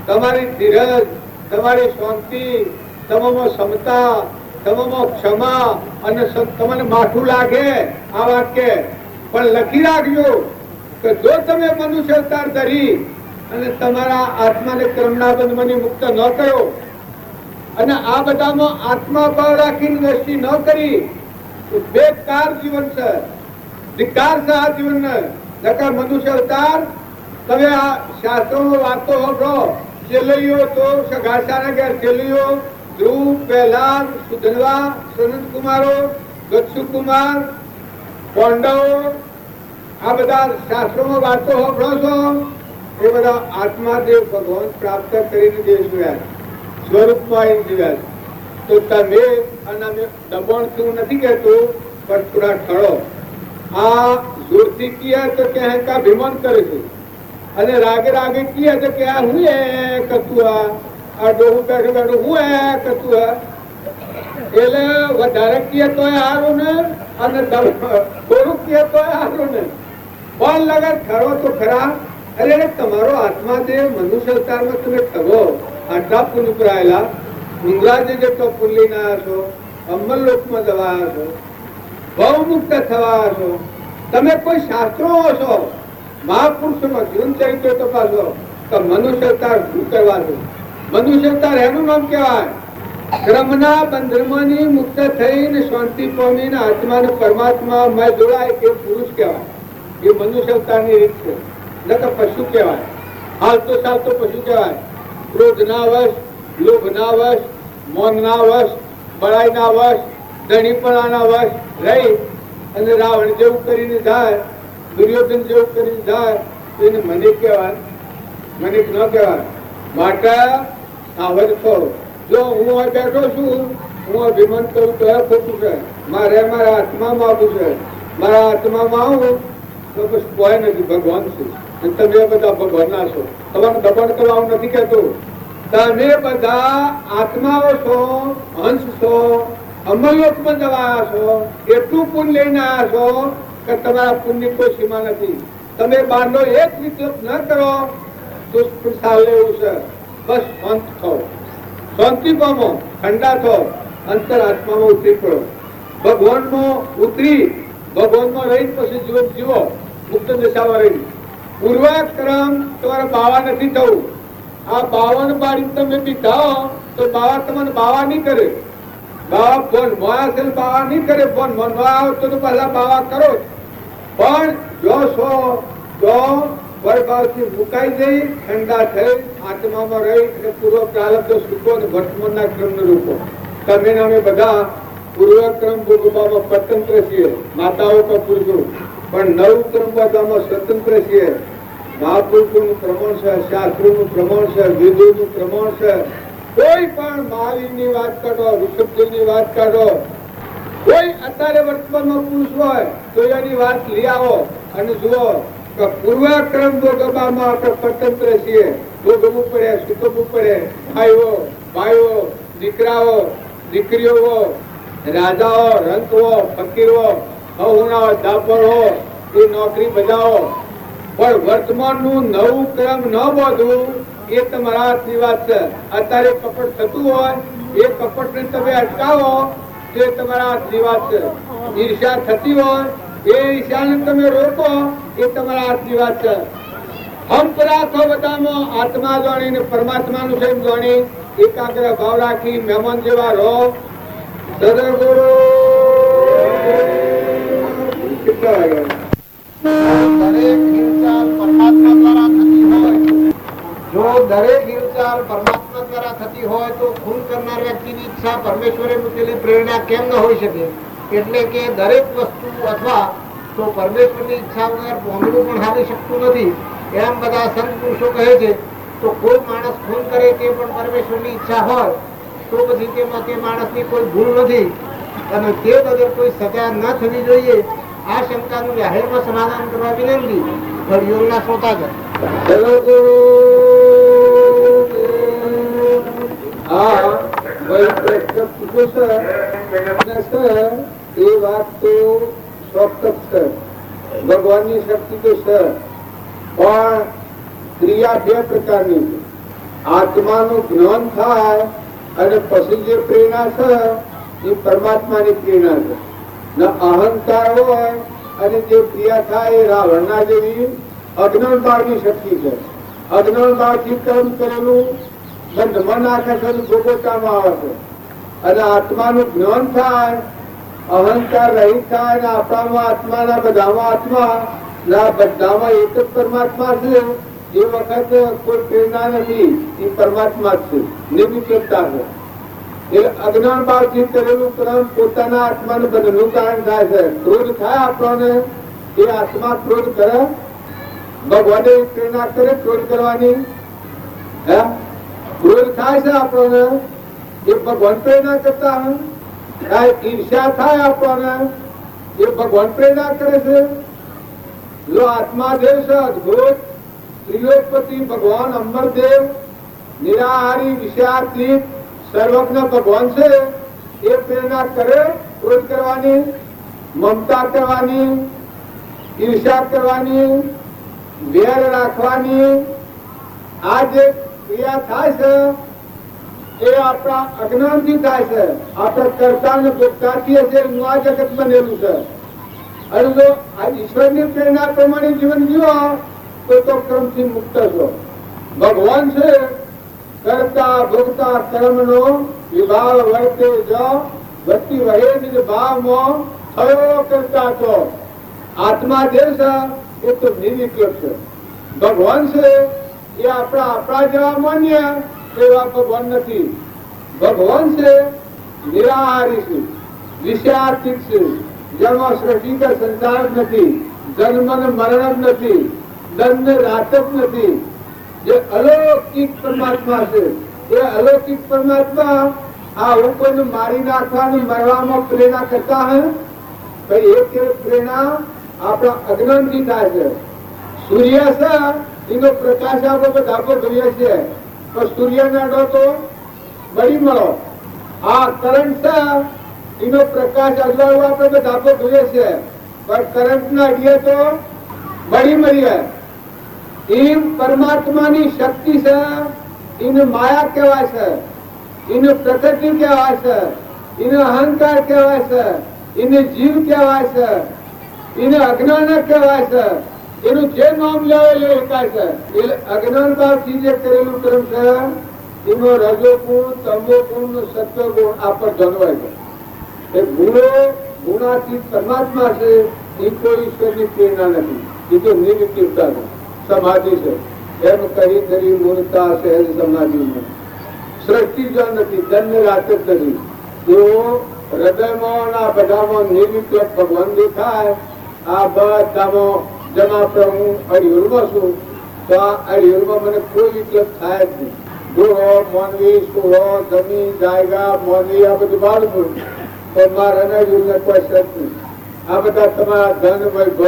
તમારી ધીરજ તમારી શાંતિ તમામાં ક્ષમતા તમામાં ક્ષમા અને તમને માઠું લાગે આ વાક્ય પણ લખી રાખજો કે જો તમે મનુષ્ય અવતાર ધરી અને તમારા આત્માને કર્મના બંધમાંથી મુક્ત ન કરો અને આ બધામાં આત્મા ભાવ રાખીને દ્રષ્ટિ ન કરી તો બેકાર જીવન છે ધિક્કાર છે આ જીવનને. નકર મનુષ્ય અવતાર તમે આ શાસ્ત્રોમાં વાતો સાંભળો ચેલૈયો તો સગાસાના ઘેર ચેલૈયો ધ્રુવ પ્રહલાદ સુધનવા સનત કુમારો ગચ્છુ કુમાર પાંડવો આ બધા શાસ્ત્રોમાં વાતો સાંભળો છો એ બધા આત્માદેવ ભગવાન પ્રાપ્ત કરીને જે જોયા સ્વરૂપમાં જીવ્યા તો તમે અને અમે દબાણ શું નથી કહેતો પણ થોડા ઠળો. આ જોરથી કિયા તો કે અભિમાન કરે છે અને રાગે રાગે કિયા તો કે આ હું એ કતું આ ડોહું બેઠું બેઠું હું એ કતું એટલે વધારે કિયા તો હારું ને અને થોડું કિયા તો હારું ને પણ લગર ખરો તો ખરા. અરે તમારો આત્મા જે મનુષ્ય અવતારમાં તમે ઠગો આટલા પુલ ઉપર આવેલા ઇંગ્રાજી જેટલો પુલ લઈને આવ્યા છો અમલ લોકમાં જવાયા છો બહુ મુક્ત થવાયા છો. તમે કોઈ શાસ્ત્રો છો મહાપુરુષોમાં જીવન ચરિત્ર તપાસો તો મનુષ્ય અવતાર શું કરવા છો? મનુષ્ય અવતાર એનું નામ કહેવાય ક્રમના બંધનમાંથી મુક્ત થઈને શાંતિ પામીને આત્માને પરમાત્મા માં જોડાય એ પુરુષ કહેવાય. એ મનુષ્ય અવતારની રીત છે. ન તો પશુ કહેવાય. હાલતો ચાલતો પશુ કહેવાય. ક્રોધના વશ લોભના વશ મૌનના વશ બળાઈના વશ ધણીપણાના વશ રહી અને રાવણ જેવું કરીને જાય દુર્યોધન જેવું કરીને જાય એને મને કહેવાય મને ન કહેવાય. માટે સાવધ થો. જો હું બેઠો છું હું અભિમાન કરું તો ખોટું છે. મારે મારા આત્મામાં આવવું છે. મારા આત્મામાં આવું તો બસ કોઈ નથી ભગવાન છે. તમે બધા ભગવાનના છો. તમારે દબાણ કરવાનું નથી કહેતો. તમે બધા આત્માઓ છો હંસ છો અમરલોકમાં જવાયા છો એટલું પુણ્ય લઈને આવ્યા છો કે તમારા પુણ્યની કોઈ સીમા નથી. તમે બહારનો એક વિકલ્પ ન કરો તો સાલ લેવું છે બસ શાંત થો, શાંતિ પામો, ઠંડા થો, અંતરાત્મામાં ઉતરી પડો, ભગવાનમાં ઉતરી ભગવાનમાં રહી પછી જીવન જીવો, મુક્ત દશામાં રહી. પૂર્વક્રમ તમારે બાવા નથી થવું. આ બાવાને પાડી તમે પીધા તો બાવા તમને બાવા નહીં કરે. બાવા ફોન મોયા છે, બાવા નહીં કરે. ફોન મન આવતો તો પહેલા બાવા કરો, પણ જો છો તો વરભાવથી મુકાઈ જઈ, ઠંડા થઈ, આત્મામાં રહી અને પૂર્વ પ્રારબ્ધ સુખો અને વર્તમાનના ક્રમને રૂપો. તમે અમે બધા પૂર્વક્રમ ભોગવવામાં સ્વતંત્ર છીએ, માતાઓ કે પુરુષો, પણ નવ ક્રમ બધામાં સ્વતંત્ર છીએ. મહાપુરુષોનું પ્રમાણ છે, શાસ્ત્રોનું પ્રમાણ છે, વેદોનું પ્રમાણ છે. કોઈ પણ મહાવીરની વાત કાઢો, ઋષભદેવની વાત કાઢો, કોઈ અત્યારે વર્તમાનમાં પુરુષ હોય તો એની વાત લઈ આવો અને જુઓ કે પૂર્વક્રમ ભોગવવામાં આપણે સ્વતંત્ર છીએ. ભોગવવું પડે, સુખવવું પડે. ભાઈઓ, દીકરાઓ, દીકરીઓ, રાજાઓ, રંકવો, ફકીરો, હવનાઓ, દાપરો, એ નોકરી બજાવો, પણ વર્તમાનનું નવું ક્રમ ન બોધવું એ તમારા હાથની વાત છે. અત્યારે કપટ થતું હોય એ કપટને તમે અટકાવો તે તમારા હાથની વાત છે. ઈર્ષ્યા થતી હોય એ ઈર્ષ્યાને તમે રોકો એ તમારા હાથની વાત છે. હંપ રાખો બધામાં, આત્મા જાણીને પરમાત્માનું છે એમ જાણી એકાગ્ર ભાવ રાખી મહેમાન જેવા રહો. સદગુરુ કેટલા વાગ્યા? દરેક હિલચાલ પરમાત્મા દ્વારા થતી હોય, જો દરેક હિલચાલ પરમાત્મા દ્વારા થતી હોય તો ખૂન કરનાર વ્યક્તિની ઈચ્છા પરમેશ્વરે મૂકેલી પ્રેરણા કેમ ન હોઈ શકે? એટલે કે દરેક વસ્તુ અથવા તો પરમેશ્વરની ઈચ્છા વગર પોંગળું પણ હાલી શકતું નથી એમ બધા સંત પુરુષો કહે છે. તો કોઈ માણસ ખૂન કરે તે પણ પરમેશ્વરની ઈચ્છા હોય તો પછી તેમાં તે માણસની કોઈ ભૂલ નથી અને તે બદલ કોઈ સજા ન થવી જોઈએ. આ શંકાનું જાહેરમાં સમાધાન કરવા વિનંતી. ઘડિયોળના શ્રોતાગણ. એ વાત તો ચોક્કસ છે, ભગવાનની શક્તિ તો છે, પણ ક્રિયા બે પ્રકારની છે. આત્માનું જ્ઞાન થાય અને પછી જે પ્રેરણા છે એ પરમાત્માની પ્રેરણા છે. અહંકાર હોય અને જે ક્રિયા થાય એ રાવણના જેવી અજ્ઞાન ભાવની શક્તિ છે. અજ્ઞાન ભાવથી કર્મ કરેલું બંધમાં નાખે છે, ભોગવટામાં આવે છે. અને આત્માનું જ્ઞાન થાય, અહંકાર રહિત થાય ને આપણામાં આત્માના બધામાં આત્મા, બધામાં એક જ પરમાત્મા છે. એ વખત કોઈ પ્રેરણા નથી, એ પરમાત્મા જ છે, નિર્વિકલ્પતા છે. એ અજ્ઞાન ભાવથી કરેલું કર્મ પોતાના આત્માને બદલનું કારણ થાય છે. ક્રોધ થાય આપણને, એ આત્મા ક્રોધ કરે, ભગવાને પ્રેરણા કરે ક્રોધ કરવાની. ક્રોધ થાય છે આપણને, એ ભગવાન પ્રેરણા કરતા હોય. ઈર્ષ્યા થાય આપણને, એ ભગવાન પ્રેરણા કરે છે. જો આત્મા દેવ છે અદભુત, ત્રિલોકપતિ ભગવાન અમરદેવ, નિરાહારી વિષયાતીત સર્વજ્ઞ ભગવાન છે. એ પ્રેરણા કરે ક્રોધ કરવાની, મમતા કરવાની, ઈર્ષ્યા કરવાની, વેર રાખવાની. આ જે ક્રિયા થાય છે એ આપણા અજ્ઞાનથી થાય છે. આપણા કરતા ને ભોગતાથી હશે એનું આ જગત બનેલું છે. અને જો આ ઈશ્વરની પ્રેરણા પ્રમાણે જીવન જીવો તો ક્રમથી મુક્ત છો. ભગવાન છે કરતા ભોગતા કર્મનો વિભાવ વર્તે જો વૃત્તિ વહે નિજ ભાવમાં થયો કરતા તો. આત્મા જે છે એ તો નિર્વિકલ્પ છે. ભગવાન છે એ આપણા જેવા માન્ય એવા ભગવાન નથી. ભગવાન છે નિરાહારી છે, વિષયાતીત છે, જેમાં સૃષ્ટિ કે સંસાર નથી, જન્મ ને મરણ જ નથી, દંડ રાત જ નથી. જે અલૌકિક પરમાત્મા છે એ અલૌકિક પરમાત્મા આ ઉપરને મારી નાખવાનું મરવામાં પ્રેરણા કરતા હોય. એ પ્રેરણા આપણા અજ્ઞાનથી થાય છે. સૂર્ય છે એનો પ્રકાશ આપણે બધા પર જોઈએ છે, પણ સૂર્ય ને અડો તો બળી મળો. આ કરંટ છે એનો પ્રકાશ અજવાળો આપણે બધા પર જોઈએ છે, પણ કરંટ ના અડીએ તો બળી મળીએ. એમ પરમાત્માની શક્તિ છે એને માયા કહેવાય છે, એને પ્રકૃતિ કહેવાય છે, એને અહંકાર કહેવાય છે, એને જીવ કહેવાય છે, એને અજ્ઞાન કહેવાય છે. એનું જે નામ લેવે લઈ શકાય છે. એ અજ્ઞાન ભાવથી જે કરેલું કર્મ છે એનો રજોગુણ, તમોગુણ, સત્વગુણ આ પર જન્માય છે. એ ગુણો ગુણાતીત પરમાત્મા છે. એ કોઈ ઈશ્વરની પ્રેરણા નથી. એ તો નિર્વિકલ્પતા છે, સમાધિ છે. એમ કહી કરી મૂળતા સહેજ સમાધિમાં સૃષ્ટિ જ નથી, જન્મ રાત જ નથી. એવો હૃદયમાં આ બધામાં નિર્વિકલ્પ ભગવાન દેખાય. આ બધામાં જમા પ્રભુ અડિયુરમાં છું તો આ અડિયુરમાં મને કોઈ વિકલ્પ થાય જ નહીં. ગુણો, મોનવી, સુહો, જમી, જાયગા, મોનવી આ બધું બાળવું પણ મારા અડિયુરને કોઈ શક નહીં. આ બધા તમારા ધન વૈભવ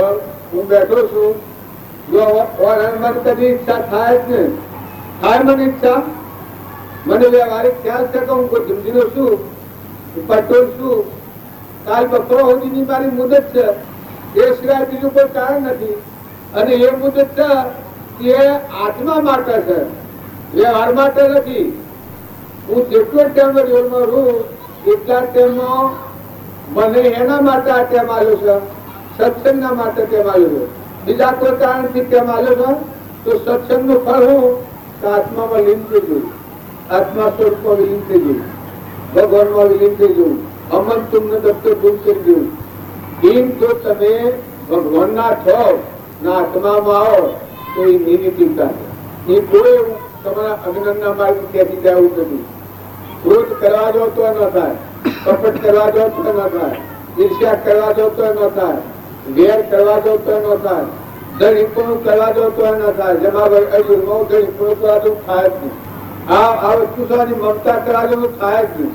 હું બેઠો છું. જો મને કદી ઈચ્છા થાય જ નહીં. થાય મને ઈચ્છા, મને વ્યવહારિક ખ્યાલ છે કે હું કોઈ ધમધીનો છું, પટોળ છું. કાલ બપોર સુધીની મારી મુદત છે. એ સિવાય બીજું કોઈ કારણ નથી. અને એ મુદત છે એ આત્મા માટે છે, વ્યવહાર માટે નથી. હું જેટલો ટાઈમ જીવનમાં રહું એટલા ટાઈમમાં મને એના માટે આ ટાઈમ આવ્યો છે, સત્સંગના માટે ટાઈમ આવ્યો છે. બીજા કોઈ કારણથી ટાઈમ આવ્યો છે તો સત્સંગનું ફળ હું આત્મામાં લીન થઈ જવું, આત્મા સ્વરૂપમાં વિલીન થઈ જવું, ભગવાનમાં વિલીન થઈ જવું, અમન તુમને દફતર દૂર કરી જવું. એમ જો તમે ભગવાનના છો ના આત્મામાં આવો તો એ નિર્વિકલ્પતા છે. એ કોઈ તમારા અજ્ઞાનના માર્ગ ત્યાંથી જવું નથી. ક્રોધ કરવા જાઓ તો ન થાય, કપટ કરવા જાઓ તો ન થાય, ઈર્ષ્યા કરવા જાઓ તો ન થાય, વેર કરવા જાઓ તો ન થાય, ધણીપણું કરવા જાઓ તો ન થાય. જેમાં અજુરમાં ધણીપણું કરવા જાવ થાય જ નહીં. આ વસ્તુ સારી મમતા કરવા જાવ થાય જ નહીં.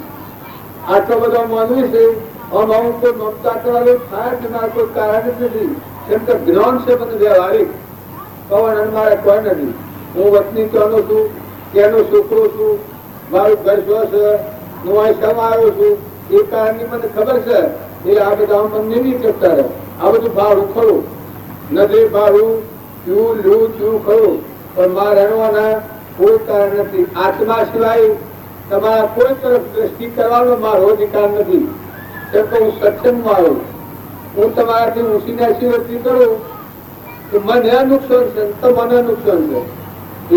આટલો બધો માનવી છે આમ હું કોઈ મમતા કરવા થાય જ મારે કોઈ કારણ જ નથી. કેમ કે જ્ઞાન છે બધું વ્યવહારિક, કવન મારે કોઈ નથી. હું વતની કોનો છું, કેનો છોકરો છું, મારું ઘર શું છે, હું અહીં શા આવ્યો છું એ કારણની મને ખબર છે. એ આ બધા મને નહીં કરતા રહે. આ બધું ભાડું ખરું નથી, ભાડું પીવું લૂં પીવું ખરું પણ મારે રહેવાના કોઈ કારણ નથી. આત્મા સિવાય તમારા કોઈ તરફ દ્રષ્ટિ કરવાનો મારો અધિકાર નથી. કેમ કે હું સત્સંગમાં આવું, હું તમારાથી ઊંચી આશીર્વાદ કરું તો મને નુકસાન છે તો મને નુકસાન છે.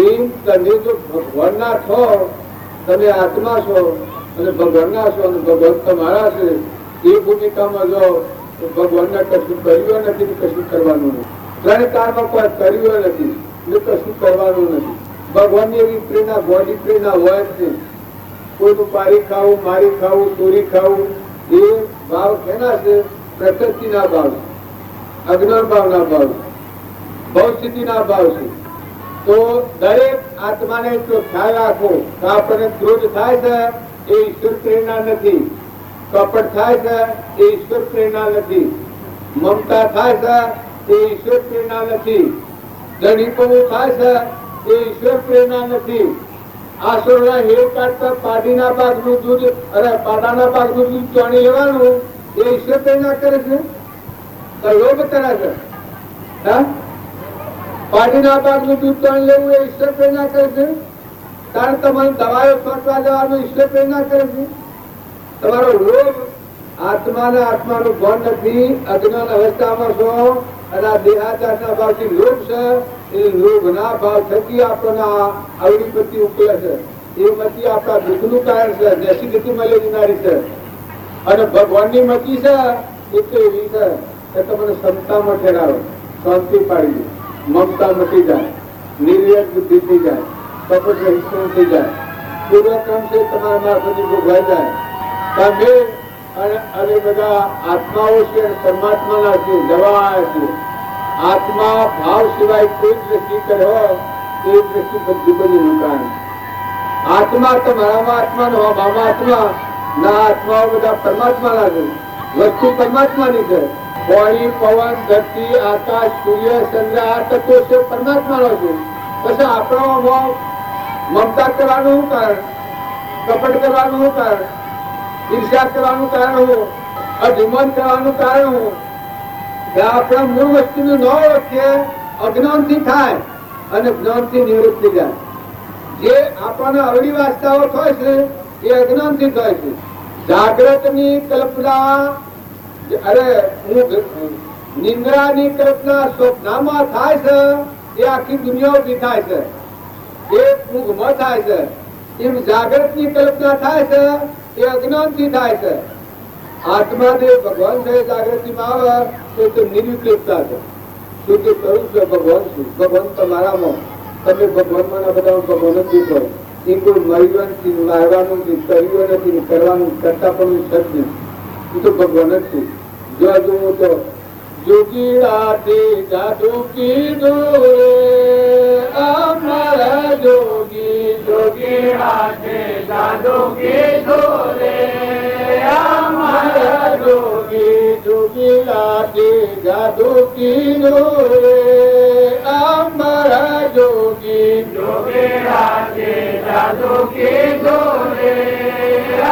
એમ તમે જો ભગવાનના છો, તમે આત્મા છો અને ભગવાનના છો અને ભગવાન તમારા છે એ ભૂમિકામાં જાઓ તો ભગવાનને કશું કર્યું નથી, કશું કરવાનું નથી. ત્રણ કાળમાં કોઈ કર્યું નથી એટલે કશું કરવાનું નથી. ભગવાનની એવી પ્રેરણા, ગોડી પ્રેરણા હોય જ નહીં. કોઈનું પારી ખાવું, મારી ખાવું, ચોરી ખાવું એ ભાવ કેના છે? પ્રકૃતિના ભાવ છે, અજ્ઞાન ભાવના ભાવ છે, ભવસ્થિતિના ભાવ છે. તો દરેક આત્માને એટલો ખ્યાલ રાખો કે આપણને ક્રોધ થાય છે એ ઈશ્વર પ્રેરણા નથી, કપટ થાય છે એ ઈશ્વર પ્રેરણા નથી, મમતા થાય છે એ ઈશ્વર પ્રેરણા નથી, ધણીપણું થાય છે એ ઈશ્વર પ્રેરણા નથી. આસુરના હેર કાઢતા પાડીના ભાગનું દૂધ અરે પાડાના ભાગનું દૂધ ચાણી લેવાનું એ ઈશ્વર પ્રેરણા કરે છે, લોભ કરે છે. હા, પાડીના ભાગનું દૂધ ચાણી લેવું એ ઈશ્વર પ્રેરણા કરે છે. કારણ તમારે દવાઓ છોટવા જવાનું ઈશ્વર પ્રેરણા કરે છે. તમારો લોભ આત્માના આત્માનું ભાન નથી, અજ્ઞાન અવસ્થામાં છો અને આ દેહાચારના ભાવથી લોભ છે. એ લોભના ભાવ થકી આપણને આવડી મતી ઉકલે છે. એ મતી આપણા દુઃખનું કારણ છે, એસિડિટી મલેરિયાની છે. અને ભગવાનની મતી છે એ તો એવી છે કે તમને ક્ષમતામાં ઠેરાવે, શાંતિ પાડી દે, મમતા મટી જાય, નિર્વેદ બુદ્ધિ થઈ જાય, કપટ રહિત થઈ જાય, પૂર્વક્રમ છે તમારા મારફતે ભોગવાઈ જાય. તમે અને બધા આત્માઓ છે પરમાત્માના છે, જવા છે. આત્મા ભાવ સિવાય કોઈ દ્રષ્ટિ કર્યો એ દ્રષ્ટિ બધી બધી નુકાન. આત્મા તમારામાં આત્મા નો મામા આત્મા ના આત્માઓ બધા પરમાત્માના છે, વસ્તુ પરમાત્માની છે. પાણી, પવન, ધરતી, આકાશ, સૂર્ય, ચંદ્ર આ તત્વો છે પરમાત્માનો છે. પછી આપણો મમતા કરવાનું શું કારણ? કપટ કરવાનું શું કારણ? ઈર્ષ્યા કરવાનું કારણ શું? અભિમાન કરવાનું કારણ શું? આપણા મૂળ વસ્તુનું ન ઓળખીએ, અજ્ઞાનથી થાય અને જ્ઞાનથી નિવૃત્ત થઈ જાય. જે આપણને અવળી વાસ્તાઓ થાય છે એ અજ્ઞાનથી થાય છે. જાગ્રતની કલ્પના અરે નિંદ્રાની કલ્પના સ્વપ્નમાં થાય છે એ આખી દુનિયા ઉભી થાય છે, એ ઊંઘમાં થાય છે. એમ જાગ્રતની કલ્પના થાય છે એ અજ્ઞાનથી થાય છે. આત્માદેવ ભગવાન છે જાગૃતિમાં આવે તો નિર્વિકલ્પતા છે. શુદ્ધ સ્વરૂપ છે ભગવાન છું. ભગવાન તમારામાં, તમે ભગવાનમાં બધા ભગવાન જ દેખો. એ કોઈ મરવાનું નથી, મારવાનું નથી, કર્યું નથી, કરવાનું કરતા પણ સજ નથી. એ તો ભગવાન જ છું. જો જોવું તો જોગી રાતે જાદુ કીધું અમારા જોગી, જોગી રાતે જાદુ કીધું રે અમારા જોગી, જોગી રાતે જાદુ કીધું રે અમારા જોગી, જોગી રાતે જાદુ કીધું રે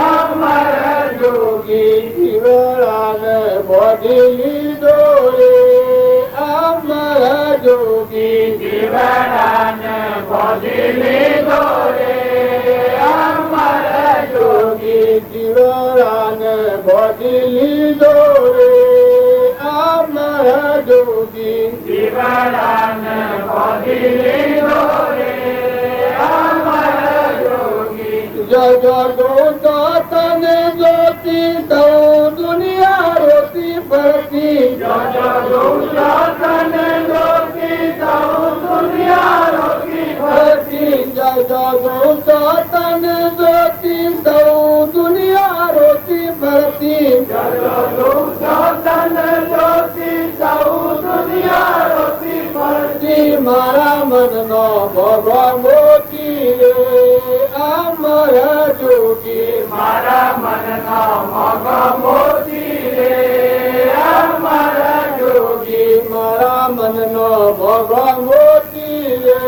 અમારા જોગી, જીવડાને બોધી લીધો રે અમારા જોગી, જીવડાને બોધી લીધો રે અમારા જોગી, જીવડાને બોધી લીધો રે અમારા જોગી, જીવડાને બોધી લીધો રે અમારા જોગી. જગદો તને જોતી તો દુનિયા રોતી ફરતી, જગદો તને જોતી તો દુનિયા રોતી ફરતી, જગદો તને જોતી તો દુનિયા રોતી ફરતી, જગદો તને જોતી તો દુનિયા રોતી ફરતી. મારા મનનો ભગવાન મોતી રે અમારા જોગી, મારા મનનો ભગવાન મોતી રે અમારા જોગી, મારા મનનો ભગવાન મોતી રે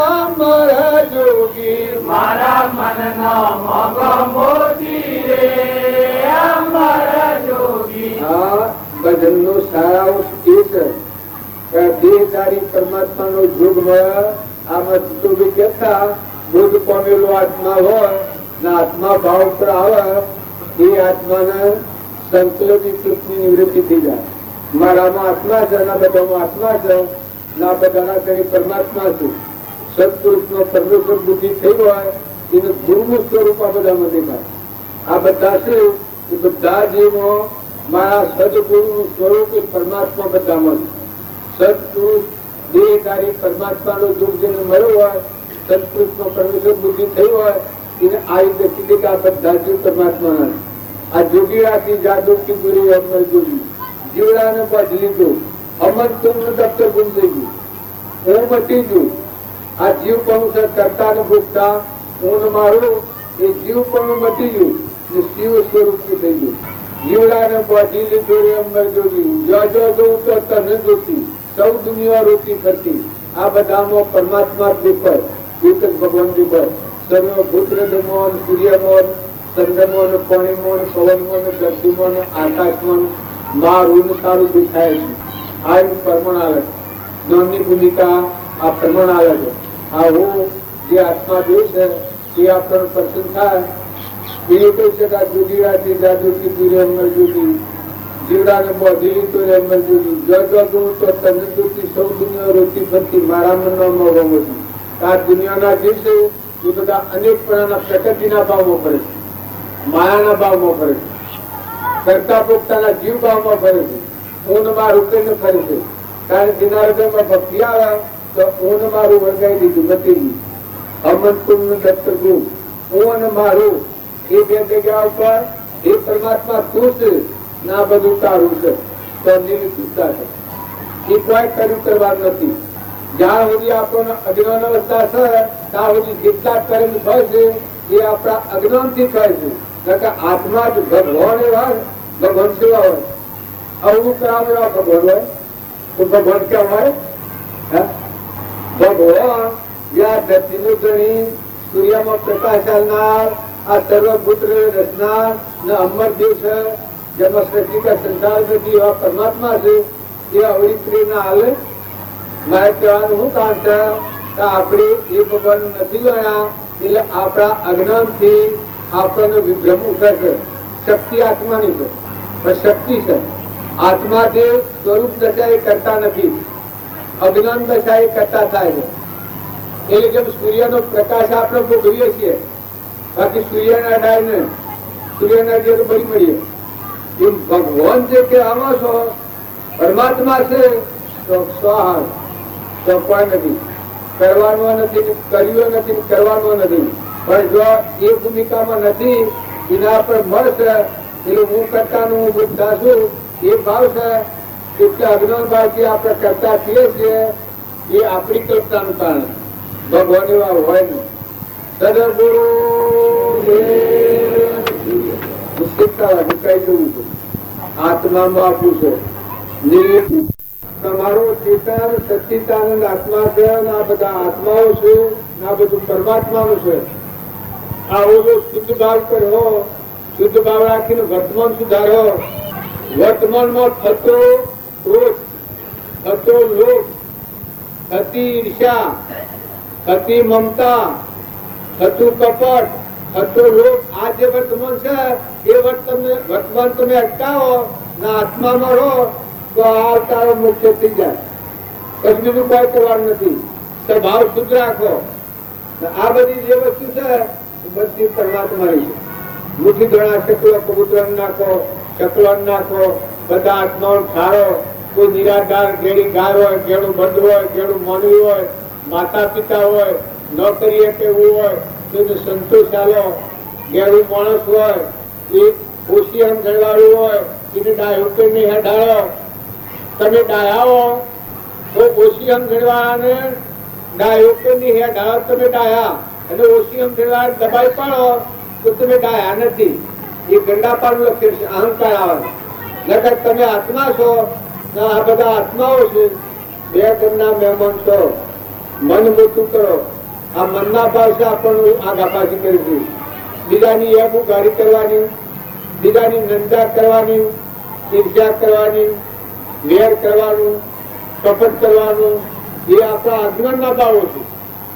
અમારા જોગી, મારા મનનો ભગવાન મોતી રે અમારા જોગી. આ ભજનનો સારાંશ એ છે કે દેહધારી પરમાત્માનો જોગ મળે. આમાં તો બી કહેતા બોધ પામેલો આત્મા હોય ને આત્મા ભાવ પર આવે એ આત્માને સંકલ્પ વિકલ્પની નિવૃત્તિ થઈ જાય. મારામાં આત્મા છે, ના બધામાં આત્મા છે, ના બધાના કઈ પરમાત્મા છે. સત્પુરુષનો પરમેશ્વર બુદ્ધિ થઈ હોય એનું ગુરુનું સ્વરૂપ આ બધામાં દેખાય. આ બધા છે એ બધા જીવો મારા સદગુરુનું સ્વરૂપ એ પરમાત્મા બધામાં છે. સત્પુરુષ દેહધારી પરમાત્માનો જોગ જેને મળ્યો હોય, સત્પુરુષનો પરમેશ્વર બુદ્ધિ થઈ હોય એને આ રીતે કીધી કે આ બધા જીવ પરમાત્માના. આ જોગીરાથી જાદુ કી પૂરી અમર જોગી, જીવડાને બાંધી લીધો. અમર તુમનું દફતર ગુમ થઈ ગયું, હું મટી ગયું. આ જીવ પણ છે કરતા ને ભોગતા હું મારું એ જીવ પણ મટી ગયું ને શિવ સ્વરૂપ થઈ ગયું. જીવડાને બાંધી લીધો રે અમર જોગી, જો જોઉં તો તને જોતી સૌ દુનિયા રોતી ફરતી. આ બધામાં પરમાત્મા દેખાય, એક જ ભગવાન દેખાય. સર્વ ભૂતરદમોન, સૂર્યમોન, ચંદ્રમોન, પાણીમોન, પવનમોન, ધરતીમોન, આકાશમોન મારું તારું દેખાય છે. આ એક પ્રમાણ આવે જ્ઞાનની ભૂમિકા આ પ્રમાણ આવે છે. આ હું જે આત્મા જોઈ છે એ આપણને પસંદ થાય એ કહી શકાય. જોગીરાથી જાદુ કીધું અમર જોગી, જીવડાને બોધી લીધો રે અમર જોગી, જો તો તને જોતી સૌ દુનિયા રોતી ફરતી. મારા મનનો મોહ મોટી. આ દુનિયાના જીવ છે એ બધા અનેક પ્રકારના પ્રકૃતિના ભાવમાં ફરે છે, માયાના ભાવમાં ફરે છે, કરતા પોતાના જીવ ભાવમાં ફરે છે, ઊનમાં રૂપીને ફરે છે. કારણ કે એના હૃદયમાં ભક્તિ આવે તો ઊન મારું વળગાઈ દીધું, મટી ગયું. અમનકુંડ દત્તર ગુરુ ઊન મારું એ બે જગ્યા ઉપર એ પરમાત્મા તું છે ના બધું તારું છે તો નિર્વિકલ્પતા છે. એ કોઈ કર્યું કરવાનું નથી. જ્યાં સુધી આપણને અજ્ઞાન અવસ્થા છે ત્યાં સુધી જેટલા કર્મ થાય છે એ આપણા અજ્ઞાનથી થાય છે. કારણ કે આત્મા જ ભગવાન એવા ભગવાન સેવા હોય. આવું કરાવેલા ભગવાન હોય તો ભગવાન ક્યાં હોય? ભગવાન જ્યાં ધરતીનું ધણી, સૂર્યમાં પ્રકાશ આલનાર, આ સર્વભૂત રચનાર ને અમર દેવ છે, જેમાં સૃષ્ટિ કા સંસાર નથી એવા પરમાત્મા છે. એ અવળી પ્રેરણા હાલે. મારે કહેવાનું શું કારણ છે તો આપણે એ ભગવાન નથી જાણ્યા એટલે આપણા અજ્ઞાનથી આપણને વિભ્રમ ઉઠે છે. શક્તિ આત્માની છે, પણ શક્તિ છે. આત્મા જે સ્વરૂપ દશા એ કરતા નથી, અજ્ઞાન દશા એ કરતા થાય છે. એટલે જેમ સૂર્યનો પ્રકાશ આપણે ભોગવીએ છીએ, બાકી સૂર્યના ડાયને સૂર્યના જે બળી મળીએ, એમ ભગવાન જે કહેવામાં છો પરમાત્મા છે તો સ્વાહાર તો કોઈ નથી, કરવાનો નથી, કર્યો નથી, કરવાનો નથી. પણ જો એ ભૂમિકામાં નથી, એના પર મળશે એટલે હું કરતાનું હું બુદ્ધા છું એ ભાવ છે. એટલે અજ્ઞાન ભાવથી આપણે કરતા છીએ છીએ એ આપણી કલ્પનાનું કારણ. ભગવાન એવા હોય નહીં. સદગુરુ કઈ જવું છે, આત્મામાં આપવું છે. તમારો ચેતન સચ્ચિદાનંદ આત્મા છે, આ બધા આત્માઓ છે, આ બધું પરમાત્માનું છે. આવો જો શુદ્ધ ભાવ કરો, શુદ્ધ ભાવ રાખીને વર્તમાન સુધારો. વર્તમાનમાં થતો ક્રોધ, થતો લોભ, થતી ઈર્ષા, થતી મમતા, થતું કપટ, થતો લોભ, આ જે વર્તમાન છે એ વર્તમાન તમે અટકાવો ના આત્મામાં રહો તો આ તારો મુખ્ય થઈ જાય. પછી બીજું કોઈ કરવાનું નથી. સ્વભાવ શુદ્ધ રાખો. આ બધી જે વસ્તુ છે બધી પરમાત્માની છે. મુઠ્ઠી દોણા શકલો કબૂતર નાખો, શકલો નાખો, બધા આત્માઓ ઠારો. કોઈ નિરાધાર ઘેડી ગાર હોય, ઘેડું બંધ હોય, ઘેડું માનવી હોય, માતા પિતા હોય, નોકરીએ કેવું હોય તેને સંતોષ આલો. ઘેડું માણસ હોય એ ઓછી આમ ગણવાળું હોય એને ડાયો કે નહીં હેડાળો. તમે ડાયા તો ઓછી આમ ગણવાળાને ડાયો કે નહીં હેડાળો. તમે ડાયા અને ઓછી આમ ગણવાળા દબાઈ પાડો તો તમે ડાયા નથી. એ ગંડાપાનું લક્ષણ છે, અહંકાર આવે. નકર તમે આત્મા છો, આ બધા આત્માઓ છે. બે ઘરના મહેમાન છો. મન મોટું કરો. આ મનના ભાવ છે આપણને આગાપાછી કરી દીધું. બીજાની એમ ઉઘાડી કરવાની, બીજાની નિંદા કરવાની, ઈર્ષ્યા કરવાની, વેર કરવાનું, કપટ કરવાનું, એ આપણા અજ્ઞાનના ભાવો છે.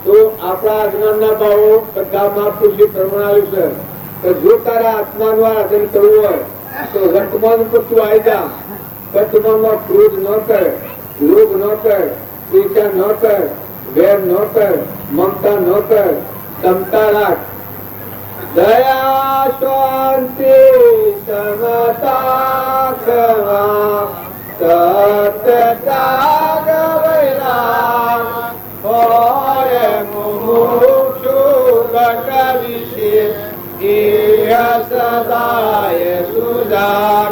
તો આપણા અજ્ઞાનના ભાવો બધા મહાપુરુષે પ્રમાણાવ્યું છે. તો જો તારા આત્માનું આરાધન કરવું હોય તો વર્તમાન ઉપર તું આવી જા. વર્તમાનમાં ક્રોધ ન કર, લોભ ન કર, ઈર્ષા ન કર, વેર ન કર, મમતા ન કર, ક્ષમતા રાખ. દયા શાંતિ સમતા ક્ષમા સત્યત્યાગ વૈરાગ હોય મુમુક્ષુ ઘટ વિશે સદાય સુધાર.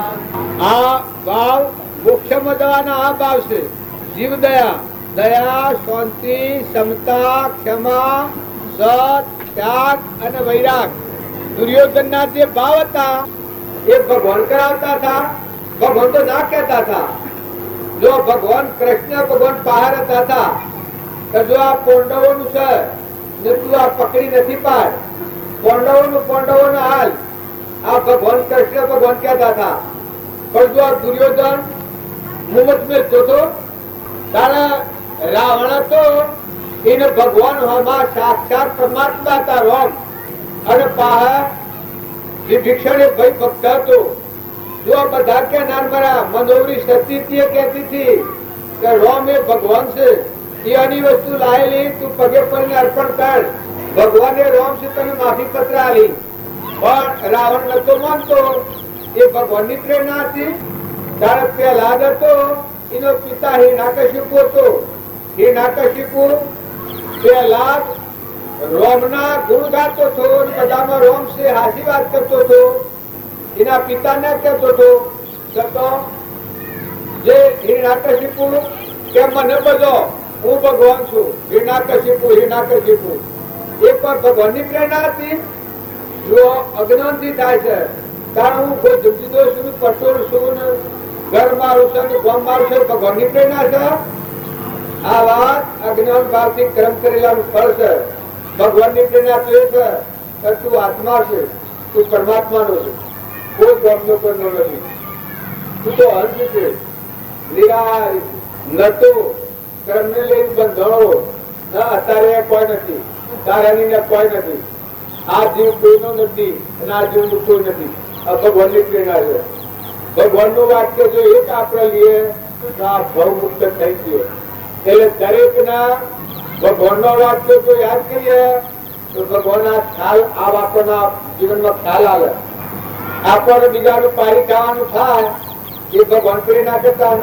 આ ભાવ મોક્ષમાં જવાના આ ભાવ છે. જીવ દયા, દયા, શાંતિ, સમતા, ક્ષમા, સત, ત્યાગ અને વૈરાગ. દુર્યોધનના જે ભાવ હતા એ ભગવાન કરાવતા હતા. ભગવાન તો ના કહેતા હતા. જો ભગવાન કૃષ્ણ ભગવાન બહાર હતા તો જો આ પાંડવોનું છે ને તું આ પકડી નથી પાડ, પાંડવોનો હાલ આ ભગવાન કૃષ્ણ ભગવાન કહેતા હતા. પણ જો આ દુર્યોધન મુમત મેળતો હતો તારા રાવણ હતો એને ભગવાન હોમાં સાક્ષાત પરમાત્મા હતા રોમ. અને પાહા વિભીષણ એ ભાઈ ભક્ત હતો. જો બધા કે નાન મરા મનોવરી સતી કહેતી હતી કે રોમ એ ભગવાન છે. એની વસ્તુ લાયેલી તું પગે પડીને અર્પણ કર. ભગવાને રોમ છે તને માફી પત્ર આલી. પણ રાવણ નતો માનતો. એ ભગવાનની પ્રેરણા હતી. ત્યારે પહેલા હતો એનો પિતા હિરણ્યકશિપુ હતો. હિરણ્યકશિપુ પહેલા રોમના ગુણ ગાતો હતો, બધામાં રોમ છે હાસી વાત કરતો હતો. એના પિતાને કહેતો હતો જે હિરણ્યકશિપુ કે મને બધો હું ભગવાન છું. હિરણ્યકશિપુ એ પણ ભગવાનની પ્રેરણા હતી. જો અજ્ઞાનથી થાય છે કારણ હું કોઈ જુદો છું, પટોળ છું, ઘર મારું છે, ગામ મારું છે, ભગવાનની પ્રેરણા છે. આ વાત અજ્ઞાન ભાવથી કર્મ કરેલાનું ફળ છે. ભગવાનની પ્રેરણા તો એ છે કે તું આત્મા છે, તું પરમાત્માનો છે, કોઈ ગામનો કરનો નથી. તું તો અંત છે, નિરાહાર નતો કર્મને લઈને બંધાણો અત્યારે કોઈ નથી, તારાની કોઈ નથી, આ જીવ કોઈનો નથી અને આ જીવ કોઈ નથી. આ ભગવાનની પ્રેરણા છે. ભગવાનનું વાક્ય જો એક આપણે લઈએ તો આ ભવ મુક્ત થઈ ગયો. એટલે દરેક ના ભગવાનનો વાક્ય જો યાદ કરીએ તો ભગવાનના ખ્યાલ આ આપણના જીવનમાં ખ્યાલ આવે. આપણને બીજાનું પાણી ખાવાનું થાય એ ભગવાન પ્રેરણા કરતા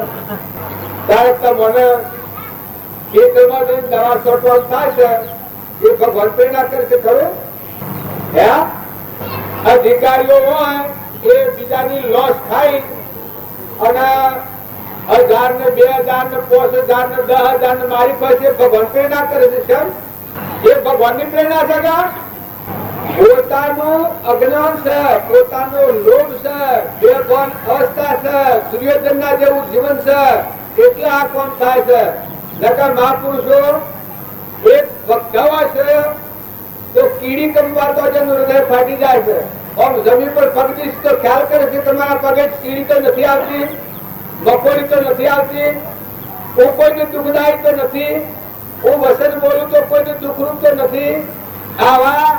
ત્યારે મને ખેતરમાં જઈને દવા છોટવાનું થાય છે એ ભગવાન પ્રેરણા કરે છે ખરું? હે અધિકારીઓ હોય એ બીજાની લોસ ખાઈ અને 1000 ને 2000 ને 5000 ને 10,000 ને મારી પાસે ભગવાન પ્રેરણા કરે છે. સર એ ભગવાનની પ્રેરણા છે કે પોતાનું અજ્ઞાન છે, પોતાનો લોભ છે, બેભાન અવસ્થા છે, સૂર્યોદયના જેવું જીવન છે એટલે આ કોમ થાય છે. નકર મહાપુરુષો એક ભક્તવા છે તો કીડી કમવા તો જેનું હૃદય ફાટી જાય છે. આમ જમીન પર પગ દીશ તો ખ્યાલ કરે છે તમારા પગે કીડી તો નથી આવતી, મકોડી તો નથી આવતી, કોઈને દુઃખદાયી તો નથી, હું વસન બોલું તો કોઈને દુઃખરૂપ તો નથી. આવા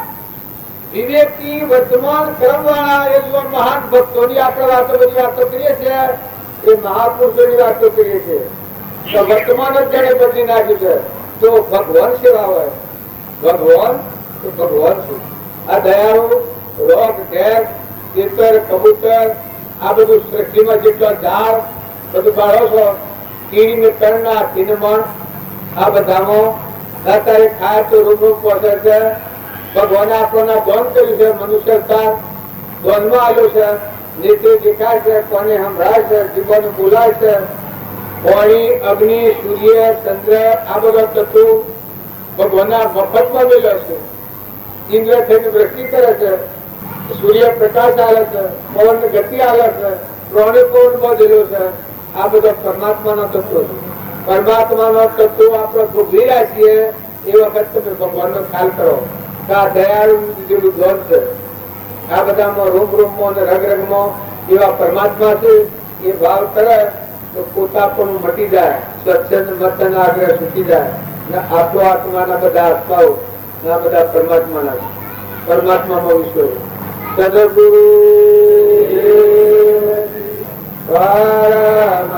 વિવેકી વર્તમાન ક્રમવાળા એ જો મહાન ભક્તોની આપણે વાતો બધી વાતો કરીએ છીએ એ મહાપુરુષોની વાતો કરીએ છીએ. તો વર્તમાન જ જેને બદલી નાખ્યું છે તો ભગવાન સેવા હોય. ભગવાન તો ભગવાન છે. આ દયાળુ રોગ ઘેર તીતર કબૂતર આ બધું સૃષ્ટિમાં જેટલા ઝાડ બધું બાળો છો કીડી ને તણના તીનમણ આ બધામાં અત્યારે ખાય તો રૂમ પહોંચે છે. ભગવાને આપણને દોન કર્યું છે, મનુષ્યતા દોનમાં આવ્યો છે, નીચે દેખાય છે, કોને સંભળાય છે, જીવન બોલાય છે. પાણી, અગ્નિ, સૂર્ય, ચંદ્ર આ બધા તત્વો ભગવાનના મફતમાં મેળવે છે. ઇન્દ્ર થઈને વૃષ્ટિ કરે છે, સૂર્ય પ્રકાશ આવે છે, પવન ગતિ આવે છે, પ્રાણી પવન બધેલો છે. આ બધા પરમાત્માના તત્વો છે. પરમાત્માના તત્વો આપણે ભોગવી રહ્યા છીએ એ વખત તમે ભગવાનનો ખ્યાલ કરો. આ દયાળુ જેવું ધોન છે. આ બધામાં રૂમ રૂમમાં અને રગ રગમાં એવા પરમાત્મા છે. એ ભાવ કરે તો પોતા પણ મટી જાય, સ્વચ્છંદ મતન આગ્રહ છૂટી જાય. આપણો આત્માના બધા આત્માઓ આ બધા પરમાત્માના પરમાત્મામાં વિશ્વ સદગુરુ પરમપુરુષ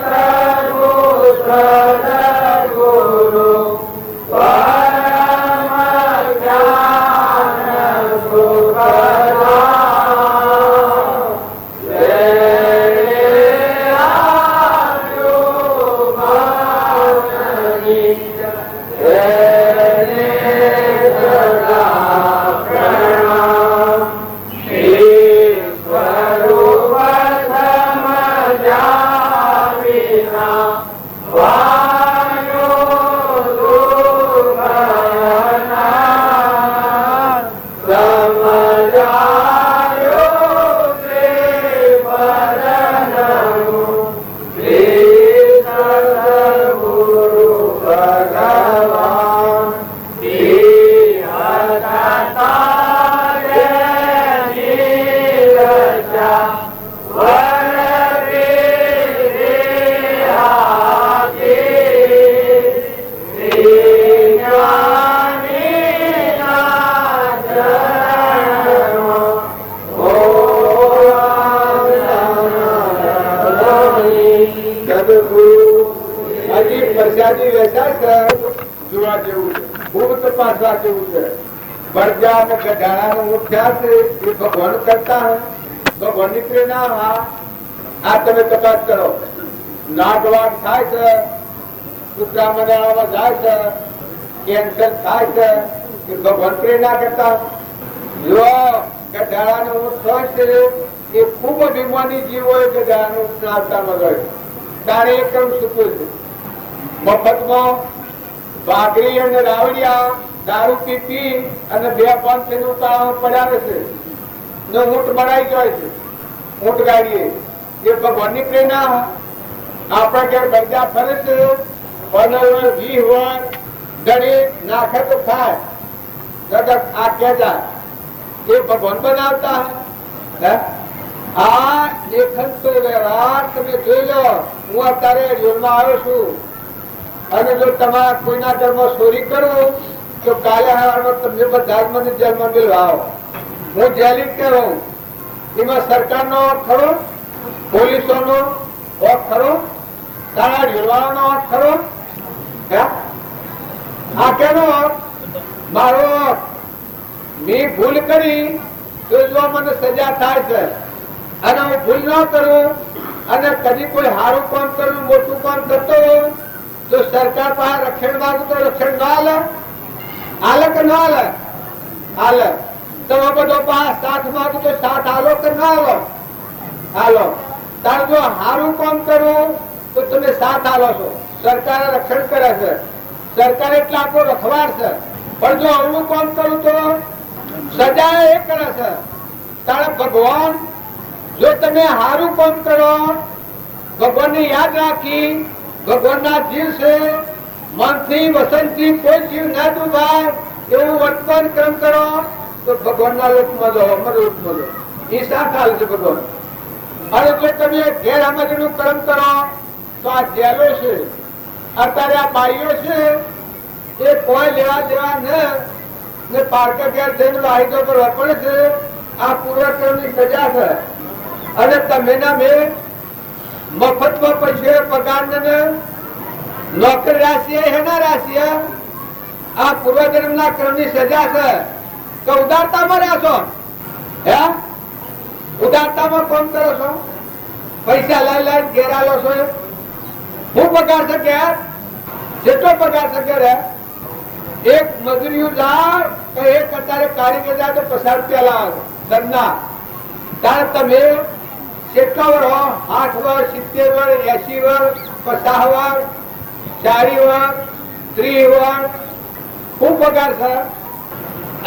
પ્રભુ સદગુરુ જોવા જેવું છે, ખૂબ તપાસવા જેવું છે. બળજા અને ગધાડાનો મુખ્ય છે એ ભગવાન કરતા ભગવાનની પ્રેરણા. આ તમે તપાસ કરો. નાગવાડ થાય છે, કૂતરા મંડાળામાં જાય છે, કેન્સર થાય છે એ ભગવાન પ્રેરણા કરતા. જો ગધાડાનો શ્વાસ છે એ ખૂબ અભિમાની જીવ હોય ગધાડાનું આવતામાં ગયો તારે એકદમ સુખું છે. મફતમાં ભાગરી અને રાવડિયા દારૂ પીતી અને 2-5 નું તાળામાં પડ્યા રહેશે ને ઊંટ બનાવી જાય છે. ઊંટ ગાડીએ એ ભગવાનની પ્રેરણા. આપણા ઘેર બચ્ચા ફરે છે 15-20 વાર દડી નાખે તો ખાય આ કેજા એ ભગવાન બનાવતા. આ લેખન તો વ્યવહાર તમે જોઈ લો. હું અત્યારે જોડમાં આવ્યો છું અને જો તમારા કોઈના ઘરમાં ચોરી કરો તો કાલે સવારમાં તમને બધા જ મને જેલમાં મેળવા આવો. હું જેલી જ કહું. એમાં સરકારનો હક ખરો, પોલીસોનો હક ખરો, તારા ઢીલવાળાનો હક ખરો? આ કેનો હક? મારો હક. મેં ભૂલ કરી તો જો મને સજા થાય છે, અને હું ભૂલ ન કરું અને કદી કોઈ સારું કામ કરું, મોટું કામ કરતો તો સરકાર પાસે રક્ષણ માંગુ તો રક્ષણ ના હાલે? હાલે કે ના હાલે? હાલે. તમે બધો પાસે સાથ માંગુ તો સાથ હાલો કે ના હાલો? હાલો. તાર જો સારું કામ કરું તો તમે સાથ હાલો છો, સરકારે રક્ષણ કરે છે, સરકાર એટલે આપણો રખવાડ છે. પણ જો અવળું કામ કરું તો સજા એ કરે છે. તારા ભગવાન જો તમે સારું કામ કરો, ભગવાનને યાદ રાખી, ભગવાનના જીવ છે, મનથી વસનથી કોઈ જીવ ના ડૂબાય એવું વર્તમાન કર્મ કરો તો ભગવાનના લોકમાં જાઓ, અમર લોકમાં જાઓ. એ સાથ હાલ છે ભગવાન. અને જો તમે ગેરહાજરીનું કર્મ કરો તો આ જેલો છે, અત્યારે આ બાઈઓ છે એ કોઈ લેવા દેવા ને પારકા ઘેર જઈને વાહિદો કરવા પડે છે. આ પૂર્વક્રમની સજા છે. અને તમે ના મેં મફતમાં પૈસે પગાર ને નોકરી રાશિએ હેના રાશિએ આ પૂર્વજન્મના કર્મની સજા છે. તો ઉદારતામાં રહેશો, હે ઉદારતામાં કોમ કરો છો, પૈસા લઈ લઈને ઘેર આલો છો. હું પગાર છે કે જેટલો પગાર છે કે રે એક મજૂરી જાય તો એક અત્યારે કારીગર જાય તો 50 રૂપિયા લાવે ધરના. ત્યારે તમે કેટલા વર્ષ, 8 વર્ષ, 70 વર્ષ, 80 વર્ષ, 50 વર્ષ, 40 વર્ષ, 30 વર્ષ ખૂબ પગાર છે.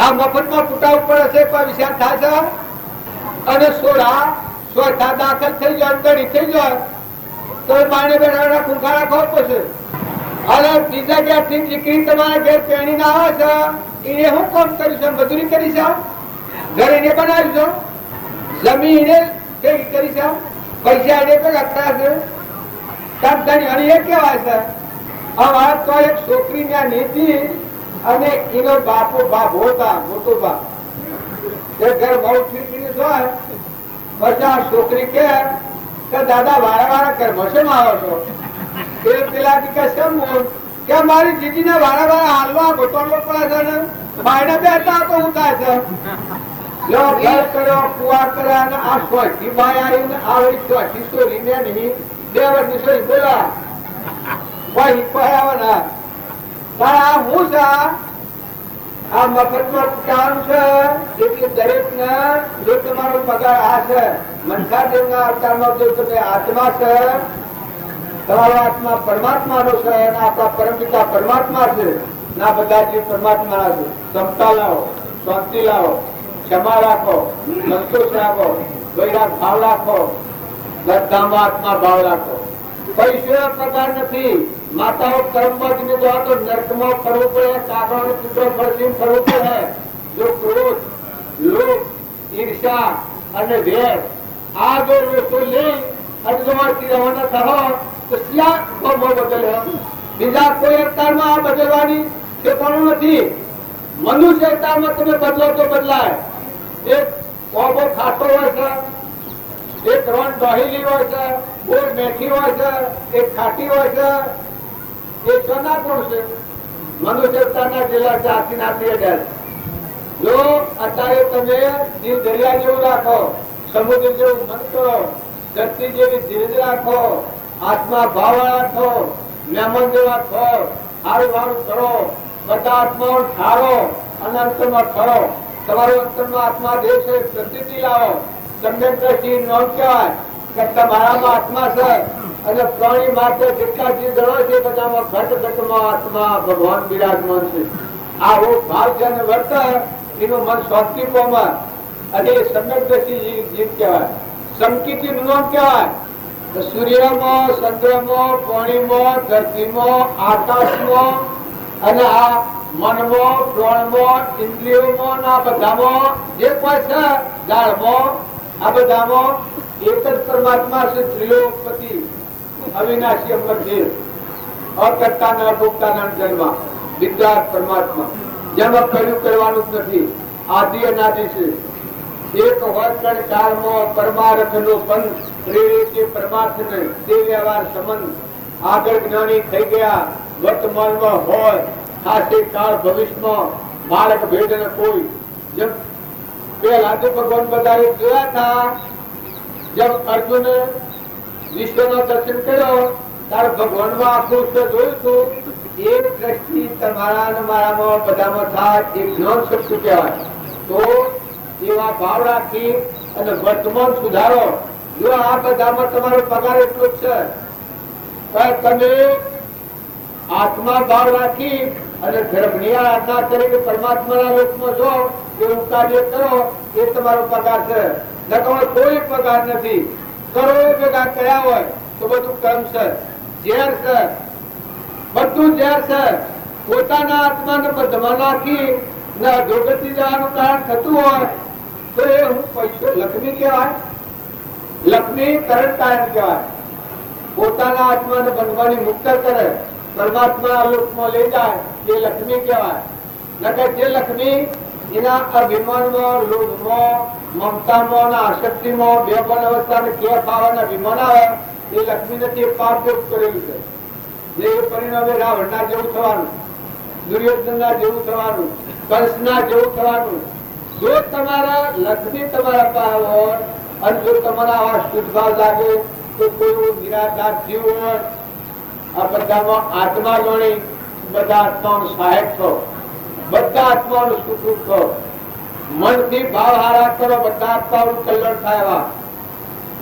આ મફતમાં ફૂટાવું પડે છે, કોઈ વિચાર થાય છે? અને સોળા દાખલ થઈ જાય, ગળી થઈ જાય તો પાણી બેઠા ખૂંખારા ખાવ પડશે. અને બીજા ઘેરથી દીકરી તમારા ઘેર પેણી ના આવે છે, એને શું કામ કર્યું છે? મજૂરી કરી છે, ઘર એને બનાવ્યું છે, જમીન એને કરી છે, પૈસા એને પણ અકરા છે. અને એ કેવાય છે અમારે તો એક છોકરી ત્યાં નીતિ અને એનો બાપો બાપ હોતા મોટો બાપ એ ઘર બહુ ઠીક હોય. પછી આ છોકરી કે દાદા વારા વારા ઘરમાં શેમ આવો છો? પેલા કે મારી દીદી ને વારા વારા હાલવા ઘોટોડવો પડે છે ને બાયણે બેઠા તો હું થાય છે. કુવા કર્યા અને આ સ્વચ્છી બાય આવીને આવી સ્વચ્છી સોરી ને નહીં 2 વર્ષની સોરી બોલા આ હું છે આ મફતમાં કામ છે. એટલે દરેક ને જો તમારો પગાર આ છે મનખા દેવના અવતારમાં જો તમે આત્મા છે, તમારો આત્મા પરમાત્માનો છે અને આપણા પરમપિતા પરમાત્મા છે. ના બધા જે પરમાત્મા છે. ક્ષમતા લાવો, શાંતિ લાવો, ક્ષમા રાખો, સંતોષ રાખો, વૈરાગ ભાવ રાખો, બધામાં આત્મા ભાવ રાખો. પૈસો પગાર નથી. માતાઓ કર્મમાં જ જો તો નર્કમાં ફરવું પડે, કાગળ પુત્રો ફરતી ફરવું પડે. જો ક્રોધ, લોભ, ઈર્ષા અને વેર આ જો વસ્તુ લઈ અને તમારથી રવાના થવો તો ક્યાં ભમો બદલે? બીજા કોઈ અવતારમાં આ બદલવાની ઠેકાણું નથી. મનુષ્ય અવતારમાં તમે બદલો તો બદલાય. એક કોબો ખાતો હોય છે, એક રણ દહેલી હોય છે, ગોળ મેથી હોય છે, એક ખાટી હોય છે. એ સોના કોણ છે? મનુષ્ય અવતારના જેલા જાતિ નાથી અડ્યા. જો અત્યારે તમે દિલ દરિયા જેવું રાખો, સમુદ્ર જેવું મન કરો, ધરતી જેવી ધીરજ રાખો, આત્મા ભાવ રાખો, મહેમાન જેવા થો, સારું સારું કરો, બધા આત્માઓ ઠારો અને અંતરમાં ખરો. તમારો અંતરમાં આત્મા દેહ છે, પ્રતિતિ લાવો. તમને દ્રષ્ટિ નોંધ કહેવાય કે તમારામાં આત્મા છે. અને પ્રાણી માટે જેટલા જીવ દળો છે બધામાં ઘટ ઘટમાં આત્મા ભગવાન બિરાજમાન છે. આ રોગ ભાવ છે અને વર્ત એનું મન શાંતિ પામે અને એ સમ્યક દ્રષ્ટિ જીવ કહેવાય. સંકિતિ નામ કહેવાય. સૂર્યમાં, ચંદ્રમાં, પાણીમાં, ધરતીમાં, આકાશમાં અને આ મનમાં, પ્રાણમાં, ઇન્દ્રિયોમાં, આ બધામાં જે કોઈ છે ઝાડમાં, આ બધામાં એક જ પરમાત્મા છે. ત્રિલોકપતિ, અવિનાશી, અમર દેવ. અકર્તાના અભોક્તાના જન્મ વિદ્યાર્થ પરમાત્મા જેમાં કયું કરવાનું જ નથી આદિ અનાદિ છે એક વર્તન કાળમાં પરમાર્થનો બંધ પ્રેરિત પરમાર્થને તે વ્યવહાર સંબંધ આગળ જ્ઞાની થઈ ગયા વર્તમાનમાં હોય ખાસે કાળ ભવિષ્યમાં માર્ગ ભેદ ન કોઈ જેમ પહેલા તો ભગવાન બધાએ જોયા હતા જેમ અર્જુન વિશ્વનો દર્શન કર્યો ત્યારે ભગવાનમાં આખું જોયું હતું એક દ્રષ્ટિ તમારા અને મારામાં બધામાં થાય એ જ્ઞાન શક્તિ કહેવાય તો એવા ભાવ રાખી અને વર્તમાન સુધારો જો આ બધામાં તમારો પગાર એટલો જ છે પણ તમે આત્મા ભાવ રાખી અને ગર્ભની આરાધના કરીને પરમાત્માના લોકમાં જો એવું કાર્ય કરો એ તમારો પગાર છે નકર કોઈ પગાર નથી કરો એ ભેગા કર્યા હોય તો બધું કર્મ છે ઝેર છે બધું ઝેર છે પોતાના આત્માને બધમાં નાખી ને અધોગતિ જવાનું કારણ થતું હોય તો એ હું પૈસો લક્ષ્મી કહેવાય લક્ષ્મી કરણ કારણ કહેવાય પોતાના આત્માને બંધવાની મુક્ત કરે પરમાત્મા લોકમાં લઈ જાય એ લક્ષ્મી કહેવાય નકર જે લક્ષ્મી એના અભિમાનમાં લોભમાં મમતામાં અને આસક્તિમાં બેભાન અવસ્થાને કેફ આવવાના અભિમાન આવે એ લક્ષ્મી નથી પાપ યોગ કરેલું છે જે પરિણામે રાવણના જેવું થવાનું દુર્યોધનના જેવું થવાનું કંસના જેવું થવાનું જો તમારા લક્ષ્મી તમારા પાસે હોય અને જો તમારા આવા શુદ્ધ ભાવ લાગે તો કોઈ નિરાકાર જીવ હોય આ બધામાં આત્મા ગણી બધા આત્માનું સહાયક છો બધા આત્માનું સુખરૂપ છો મનથી ભાવ હારા કરો બધા આત્માનું કલ્યાણ થાય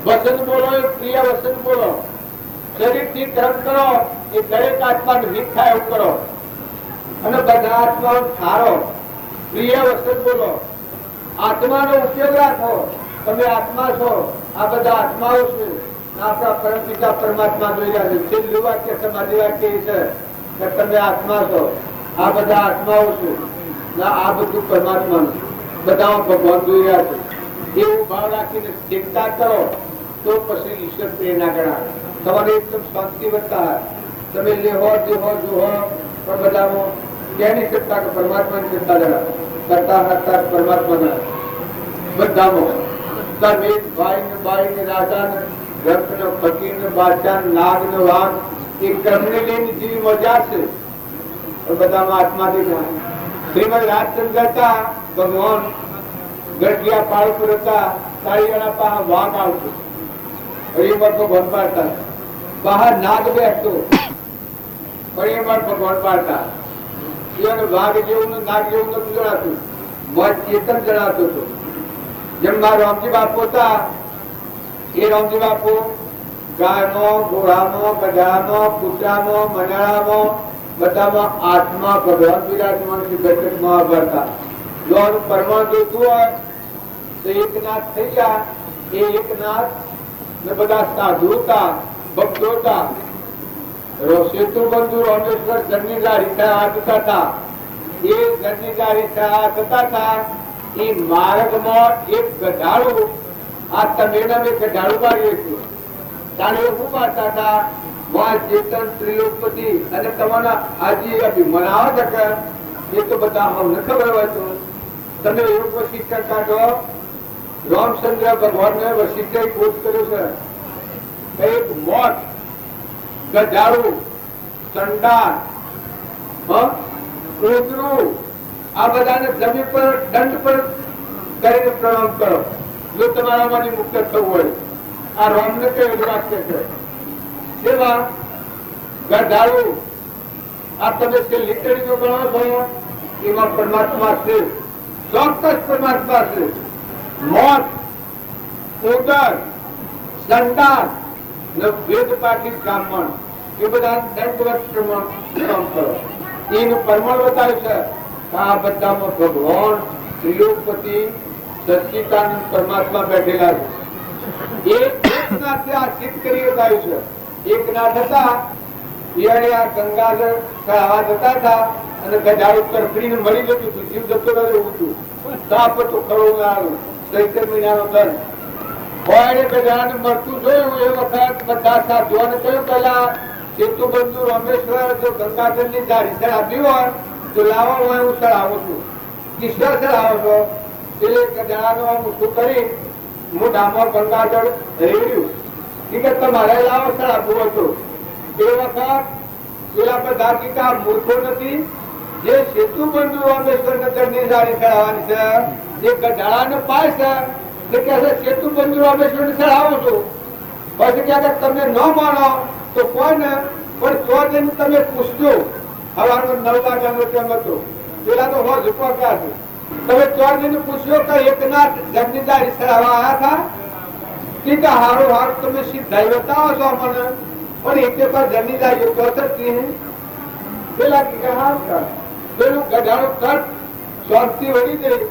વસન બોલો એ પ્રિય વસન બોલો શરીરથી કર્મ કરો એ દરેક આત્માને હિત થાય એવું કરો અને બધા આત્માનો ઠારો પ્રિય વસન બોલો આત્માનો ઉપયોગ રાખો તમે આત્મા છો આ બધા આત્માઓ છે આપણા પરમપિતા પરમાત્મા જોઈ રહ્યા છે છેલ્લું વાક્ય સમાધિ વાક્ય છે કે તમે આત્મા છો આ બધા આત્માઓ છે આ બધું પરમાત્માનું બધા ભગવાન જોઈ રહ્યા છે એવું ભાવ રાખીને ચિંતા કરો તો પછી ઈશ્વર પ્રેરણા ગણાય તમારે એકદમ શાંતિ વધતા તમે લેહો દેહો જોહો પણ બધામાં ક્યાંની સત્તા કે પરમાત્માની સત્તા જણા કરતા કરતા પરમાત્માના બધામાં તમે ભાઈ ને બાઈ ને રાજા ને ગ્રંથ ને ફકીર ને બાદશાહ નાગ ને વાઘ એ કર્મને લઈને જેવી મજા છે બધામાં આત્મા દેખાય શ્રીમદ રાજચંદ્ર હતા ભગવાન ગઢિયા પાળ પર હતા તાળીવાળા પાસે વાઘ આવતો એમાં ભગવાન પાડતા બહાર નાગ બેસતો પણ એમાં ભગવાન પાડતા એને વાઘ જેવું નાગ જેવું નતું જણાતું મત ચેતન જણાતું હતું જેમ મારા રામજી બાપુ હતા એ રામજી બાપુ ગાયમાં ઘોડામાં ગધામાં કૂતરામાં મનાળામાં બધામાં આત્મા ભગવાન વિરાજમાન ઘટકમાં ભરતા જો આનું પરમાણ જોતું હોય તો એકનાથ થઈ ગયા એ એકનાથ ને બધા સાધુ હતા ભક્તો હતા સેતુ બંધુ રામેશ્વર જન્મીદારી થતા હતા એ જન્મીદારી થતા હતા એ માર્ગમાં એક ગધાડું આ તમેના મેં ગધાડું માર્યું હતું ત્યારે શું મારતા હતા વાહ ચેતન ત્રિલોકપતિ અને તમારા આજે અભિમાન આવે છે એ તો બધા અમને ખબર હોય તો તમે એવું વશિષ્ઠ કાઢો રામચંદ્ર ભગવાન ને વશિષ્ઠ ખોજ કર્યું છે એક મોત ગધાડું ચંડાળ કોતરું આ બધાને જમીન પર દંડ પર કરીને પ્રણામ કરો જો તમારામાંથી મુક્ત થવું હોય આ રામને કયું વાક્ય છે સેવા ગધાડું આ તમે જે લીટડી જો ગણો છો એમાં પરમાત્મા છે ચોક્કસ પરમાત્મા છે મોત ઉદર સંતાન ને વેદ પાઠી બ્રાહ્મણ એ બધા દંડવત પ્રમાણ કરો એનું પ્રમાણ બતાવ્યું છે આ બધામાં ભગવાન ત્રિલોકપતિ સચ્ચિદાનંદ પરમાત્મા બેઠેલા છે એક નાથે આ સિદ્ધ કરી બતાવ્યું છે એક નાથ હતા એને આ ગંગાજળ ચઢાવા જતા હતા અને ગધાડું તરફડીને મળી જતું હતું જીવ જતો રહ્યો હતું તાપ હતો ખરો ચૈત્ર મહિનાનો દંડ હોય ગધાડાને મળતું જોયું એ વખત બધા સાધુઓને કહ્યું પેલા સેતુબંધુ રામેશ્વર જો ગંગાધરની જાળી ચડાવી હોય તો લાવો હોય હું ચડાવું છું. કિશોર ચડાવો છો એટલે જણાનો મૂકું કરી હું ડામર ગંગાધર રેડ્યું કે તમારે લાવો ચડાવવું હતું. એ વખત પેલા બધા ટીકા મૂર્ખો નથી જે સેતુબંધુ રામેશ્વર નગરની જાળી ચડાવવાની છે જે ગઢાળાને પાય છે તે કહે છે સેતુબંધુ રામેશ્વર ને ચડાવો છો. પછી કે તમે ન માનો તો કોઈને પણ તો જઈને તમે પૂછજો. હવારમાં 9 વાગ્યાનો ટાઈમ હતો પેલા તો હોજ ઉપર ગયા છે. તમે તો જઈને પૂછ્યો કે એકનાથ જમની જાળી ચડાવવા આવ્યા હતા કે હારો હારો તમે સીધા બતાવો છો મને પણ એક પર જમની જાળી તો થતી પેલા કે હા પેલું ગઢાળો કટ શાંતિ વળી ગઈ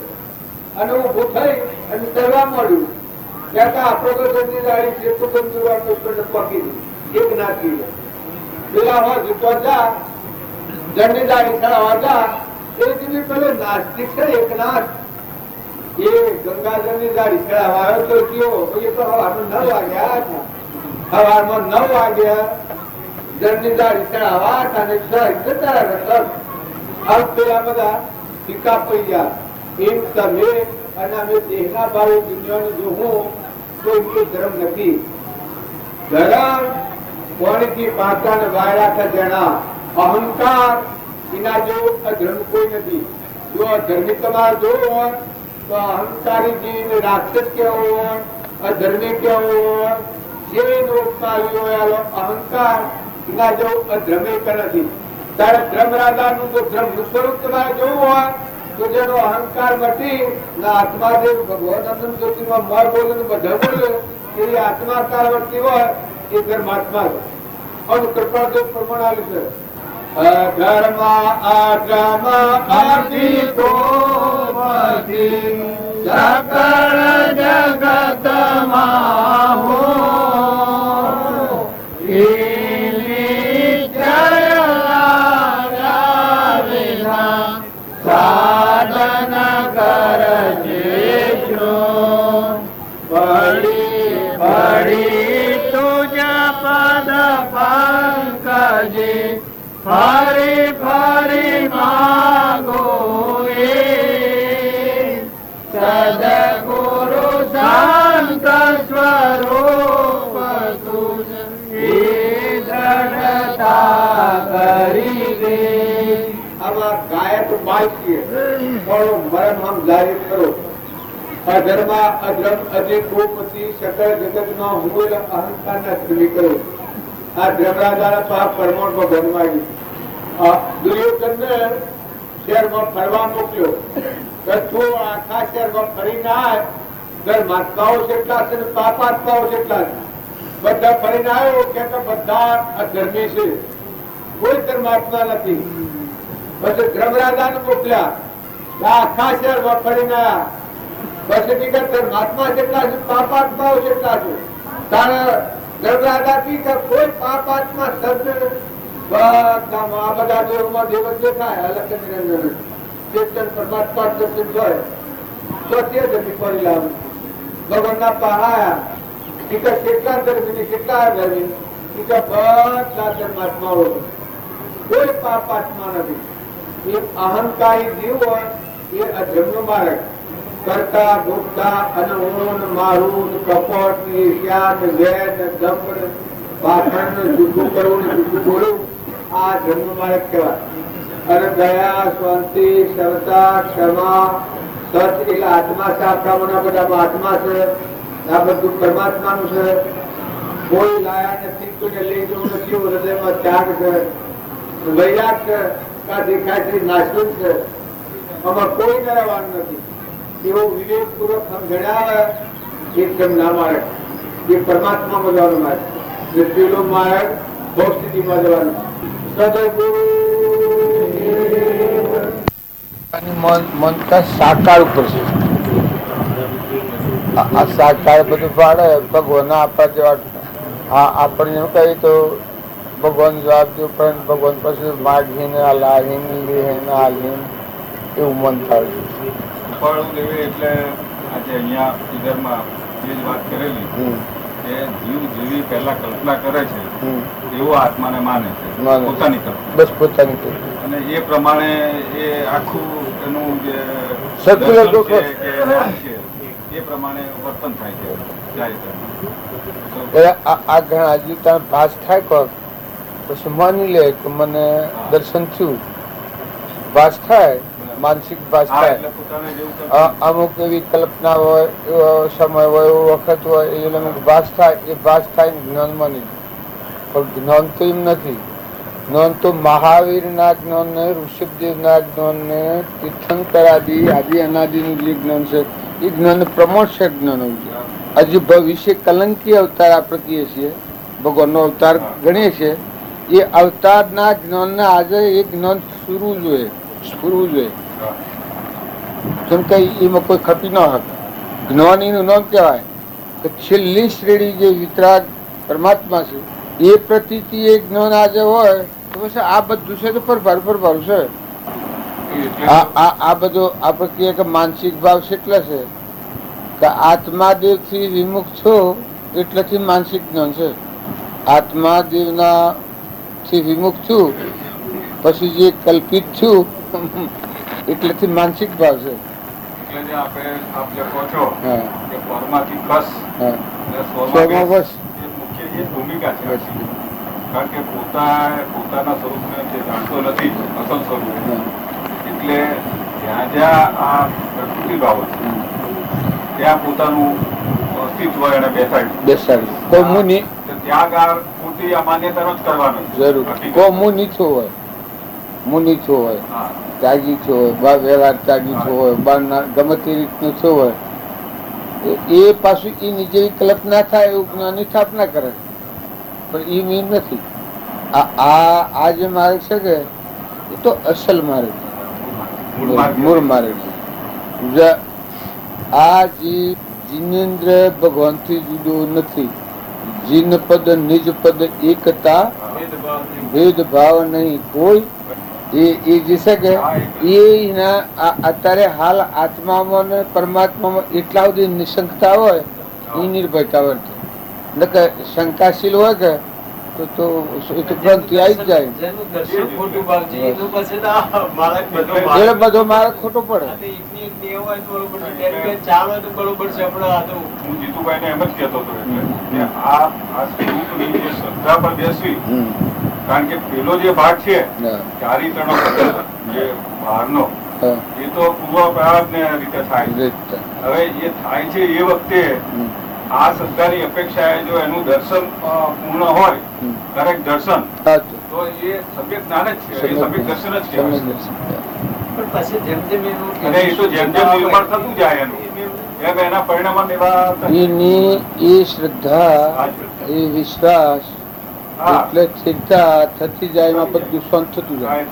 અને ઊભું થઈ અને તરવા મળ્યું. કહેતા આપણો તો જમની જાળી છે તો બંધુ રામેશ્વરને પકી એક નાખી પેલા હોજ ઉપર જા જમની જાળી ચડાવવા જા એ દીધી પેલો નાસ્તિક છે એકનાથ એ ગંગાજળની જાળી ચડાવવા આવ્યો તો કયો એ તો હવારમાં 9 વાગ્યા હતા. હવારમાં 9 વાગ્યા જળની જાળી ચડાવવા હતા અને જતા રહ્યા. હવે પેલા બધા ટીકા પડી ગયા એમ તમે અને અમે દેહના ભાવે દુનિયાનું જોવું તો એ ધર્મ નથી. ધર્મ કોણીથી પાકા ને વાયરા જણા અહંકાર એના જેવું અધર્મ કોઈ નથી. જો અધર્મી તમારે જોવું હોય તો અહંકારી જીવને રાક્ષસ કેવો હોય અધર્મી કેવો હોય જે લોકપાલી હોય અહંકાર એના જેવું અધર્મે નથી. તારે ધર્મ રાજાનું જો ધર્મનું સ્વરૂપ તમારે જોવું હોય તો જેનો અહંકાર મટી આત્માદેવ ભગવાન જ્યોતિમાં મર બોલે બધા બોલે એ આત્માકાર વર્તી હોય એ ધર્માત્મા છે. કૃપાદેવ પ્રમાણ આવ્યું છે ધર્મ આગમ આદિ ગોમતી સકળ જગત માહો સાધન કરજે પડી પડી તુજ પદ પંકજે ફરી ફરી માગો સદગુરુ શાંત સ્વરૂપ તુજ દ્રઢતા કરી દે. આમાં ગાય તો બાઈ પણ મરમ હમ જાહેર કરો. અધર્મા અધર્મ અજય ગોપતિ સકળ જગતમાં હું અહંકારના ધર્મી કરો. આ ધર્મરાજાના પાપ પરમોણ ભગવાન દુર્યોધનને શહેરમાં ફરવા મોકલ્યો કે તું આખા શહેરમાં ફરીને આય ધર્માત્માઓ કેટલા છે ને પાપાત્માઓ કેટલા છે બધા ફરીને આવ્યો કે બધા અધર્મી છે કોઈ ધર્માત્મા નથી. પછી ધર્મરાજાને મોકલ્યા આખા શહેરમાં ફરીને આવ્યા પછી ધર્માત્મા કેટલા છે પાપાત્માઓ કેટલા છે તારા ધર્મરાજા કે કોઈ પાપાત્મા શબ્દ બધા દેવમાં દેવ દેખાય અલગ નિરંજન ચેતન પરમાત્મા દર્શન થાય તો તે જમી ફરી લાવ ભગવાનના પહાયા કેટલા ધર્મી કેટલા ધર્મી બધા ધર્માત્માઓ કોઈ પાપાત્મા નથી. એ અહંકારી જીવ હોય એ અધર્મનો માર્ગ કરતા ભોગતા અને ઊન મારું કપટ ઈર્ષ્યા વેદ દંભ પાખંડ જૂઠું કરવું ને જૂઠું બોલવું આ ધર્મનો માર્ગ કહેવાય. અને દયા શાંતિ ક્ષમતા ક્ષમા સચ એટલે આત્મા છે. આપણા બધા આત્મા છે આ બધું પરમાત્માનું છે. કોઈ લાયા નથી કોઈને લઈ જવું નથી. હૃદયમાં ત્યાગ છે વૈરાગ છે કા દેખાય છે નાશવંત છે આમાં કોઈ રહેવાનું નથી. એવો વિવેક પૂર્વક સમજણાવે એકદમ ના માર્ગ એ પરમાત્મામાં જવાનો માર્ગ ને પેલો માર્ગ બહુ સ્થિતિમાં જવાનો. મન સાકાર ઉપર છે. આ સાકાર બધું પાડે ભગવાન આપવા જેવા આપણને એમ કહી તો ભગવાન જવાબ દો પણ ભગવાન પછી માગીને આ લાવીને લેને આલીને એવું મન થાય છે. એટલે આજે અહીંયા ઈદરમાં જે વાત કરેલી કે જીવ જેવી પહેલા કલ્પના કરે છે હમ. એવો આત્માને માને છે, માને. પોતાની કલ્પના, બસ પોતાની કલ્પના. અને એ પ્રમાણે એ આખું એનું જે Circular દર્શન છે process. કે જ્ઞાન છે એ પ્રમાણે વર્તન થાય છે જાય છે. આ ઘણા હજી ત્યાં ભાસ થાય કોક પછી માની લે કે મને દર્શન થયું, ભાસ થાય, માનસિક ભાસ હા, થાય. એટલે પોતાને જેવું કલ્પના. અમુક એવી કલ્પના હોય, એવો સમય હોય, એવો વખત હોય, એ અમુક ભાસ થાય, એ ભાસ થાય ને જ્ઞાન માની લે. પણ જ્ઞાન તો એમ નથી. જ્ઞાન તો મહાવીરના જ્ઞાનને, ઋષભદેવના જ્ઞાનને, તીર્થંકર આદિ અનાદિનું જે જ્ઞાન છે એ જ્ઞાન પ્રમોક્ષ જ્ઞાન હોવું જોઈએ. હજી ભવિષ્ય કલંકી અવતાર આપણે કહીએ છીએ, ભગવાનનો અવતાર ગણીએ છીએ, એ અવતારના જ્ઞાનને આજે એ જ્ઞાન સ્ફુરવું જોઈએ. કેમ કે એમાં કોઈ ખપી ન હતું. જ્ઞાન એનું નામ કહેવાય કે છેલ્લી શ્રેણી જે વિતરાગ પરમાત્મા છે એ પ્રતિથી એ જ્ઞાન આજે હોય તો પછી આ બધું છે તો પરભાર છે. આ બધો આપણે કહીએ કે માનસિક ભાવ છે એટલે છે કે આત્માદેવ થી વિમુખ છો એટલેથી માનસિક જ્ઞાન છે. આત્માદેવના થી વિમુખ છું પછી જે કલ્પિત છું એટલેથી માનસિક ભાવ છે. એટલે જે આપ જે કહો છો હા કે પરમાથી કસ હા અને સ્વમાં સ્વમાં બસ. એ મુખ્ય એ ભૂમિકા છે. કારણ કે પોતાના સ્વરૂપને જે જાણતો નથી અસલ સ્વરૂપ, એટલે જ્યાં આ પ્રકૃતિ ભાવો છે ત્યાં પોતાનું અસ્તિત્વ એને બેસાડી કોઈ મુનિ ત્યાં આગળ ખોટી આ માન્યતાનો જ કરવાનો જરૂર કોઈ મુનિ છો હોય, મુનિ છો હોય, હા, ત્યાગી છો હોય, બા વ્યવહાર ત્યાગી છો હોય, બા ગમે તે રીતનું છો હોય, એ પાછું એ નીચે કલ્પના થાય એવું જ્ઞાનની સ્થાપના કરે. પણ એ મીન નથી. આ જે માર્ગ છે કે એ તો અસલ માર્ગ, મૂળ માર્ગ છે. આ જીનેન્દ્ર ભગવાનથી જુદો નથી. જીન પદ નિજ પદ એકતા, ભેદભાવ નહીં કોઈ. એ જે છે કે એના અત્યારે હાલ આત્મામાં ને પરમાત્મામાં એટલા બધી નિશંકતા હોય એ નિર્ભયતા વર્તે. એટલે કે શંકાશીલ હોય કે તો ક્રાંતિ આવી જાય. એટલે બધો માર્ગ ખોટો પડે. હું જીતુભાઈને એમ જ કહેતો હતો કે આ સ્વરૂપની જે શ્રદ્ધા પર બેસવી, કારણ કે પેલો જે ભાગ છે ચારિત્રનો જે બહારનો એ તો પૂર્વાપરાધને રીતે થાય છે. હવે એ થાય છે એ વખતે આ શ્રદ્ધાની અપેક્ષાએ જો એનું દર્શન પૂર્ણ હોય, દરેક દર્શન, તો એ સમ્યક જ્ઞાન જ છે, એ સમ્યક દર્શન જ કહેવાય. અને એ તો જેમ જેમ નિર્માણ થતું જાય એનું એના પરિણામ એની એ શ્રદ્ધા, એ વિશ્વાસ એટલે સ્થિરતા થતી જાય, એમાં બધું શાંત થતું જાય.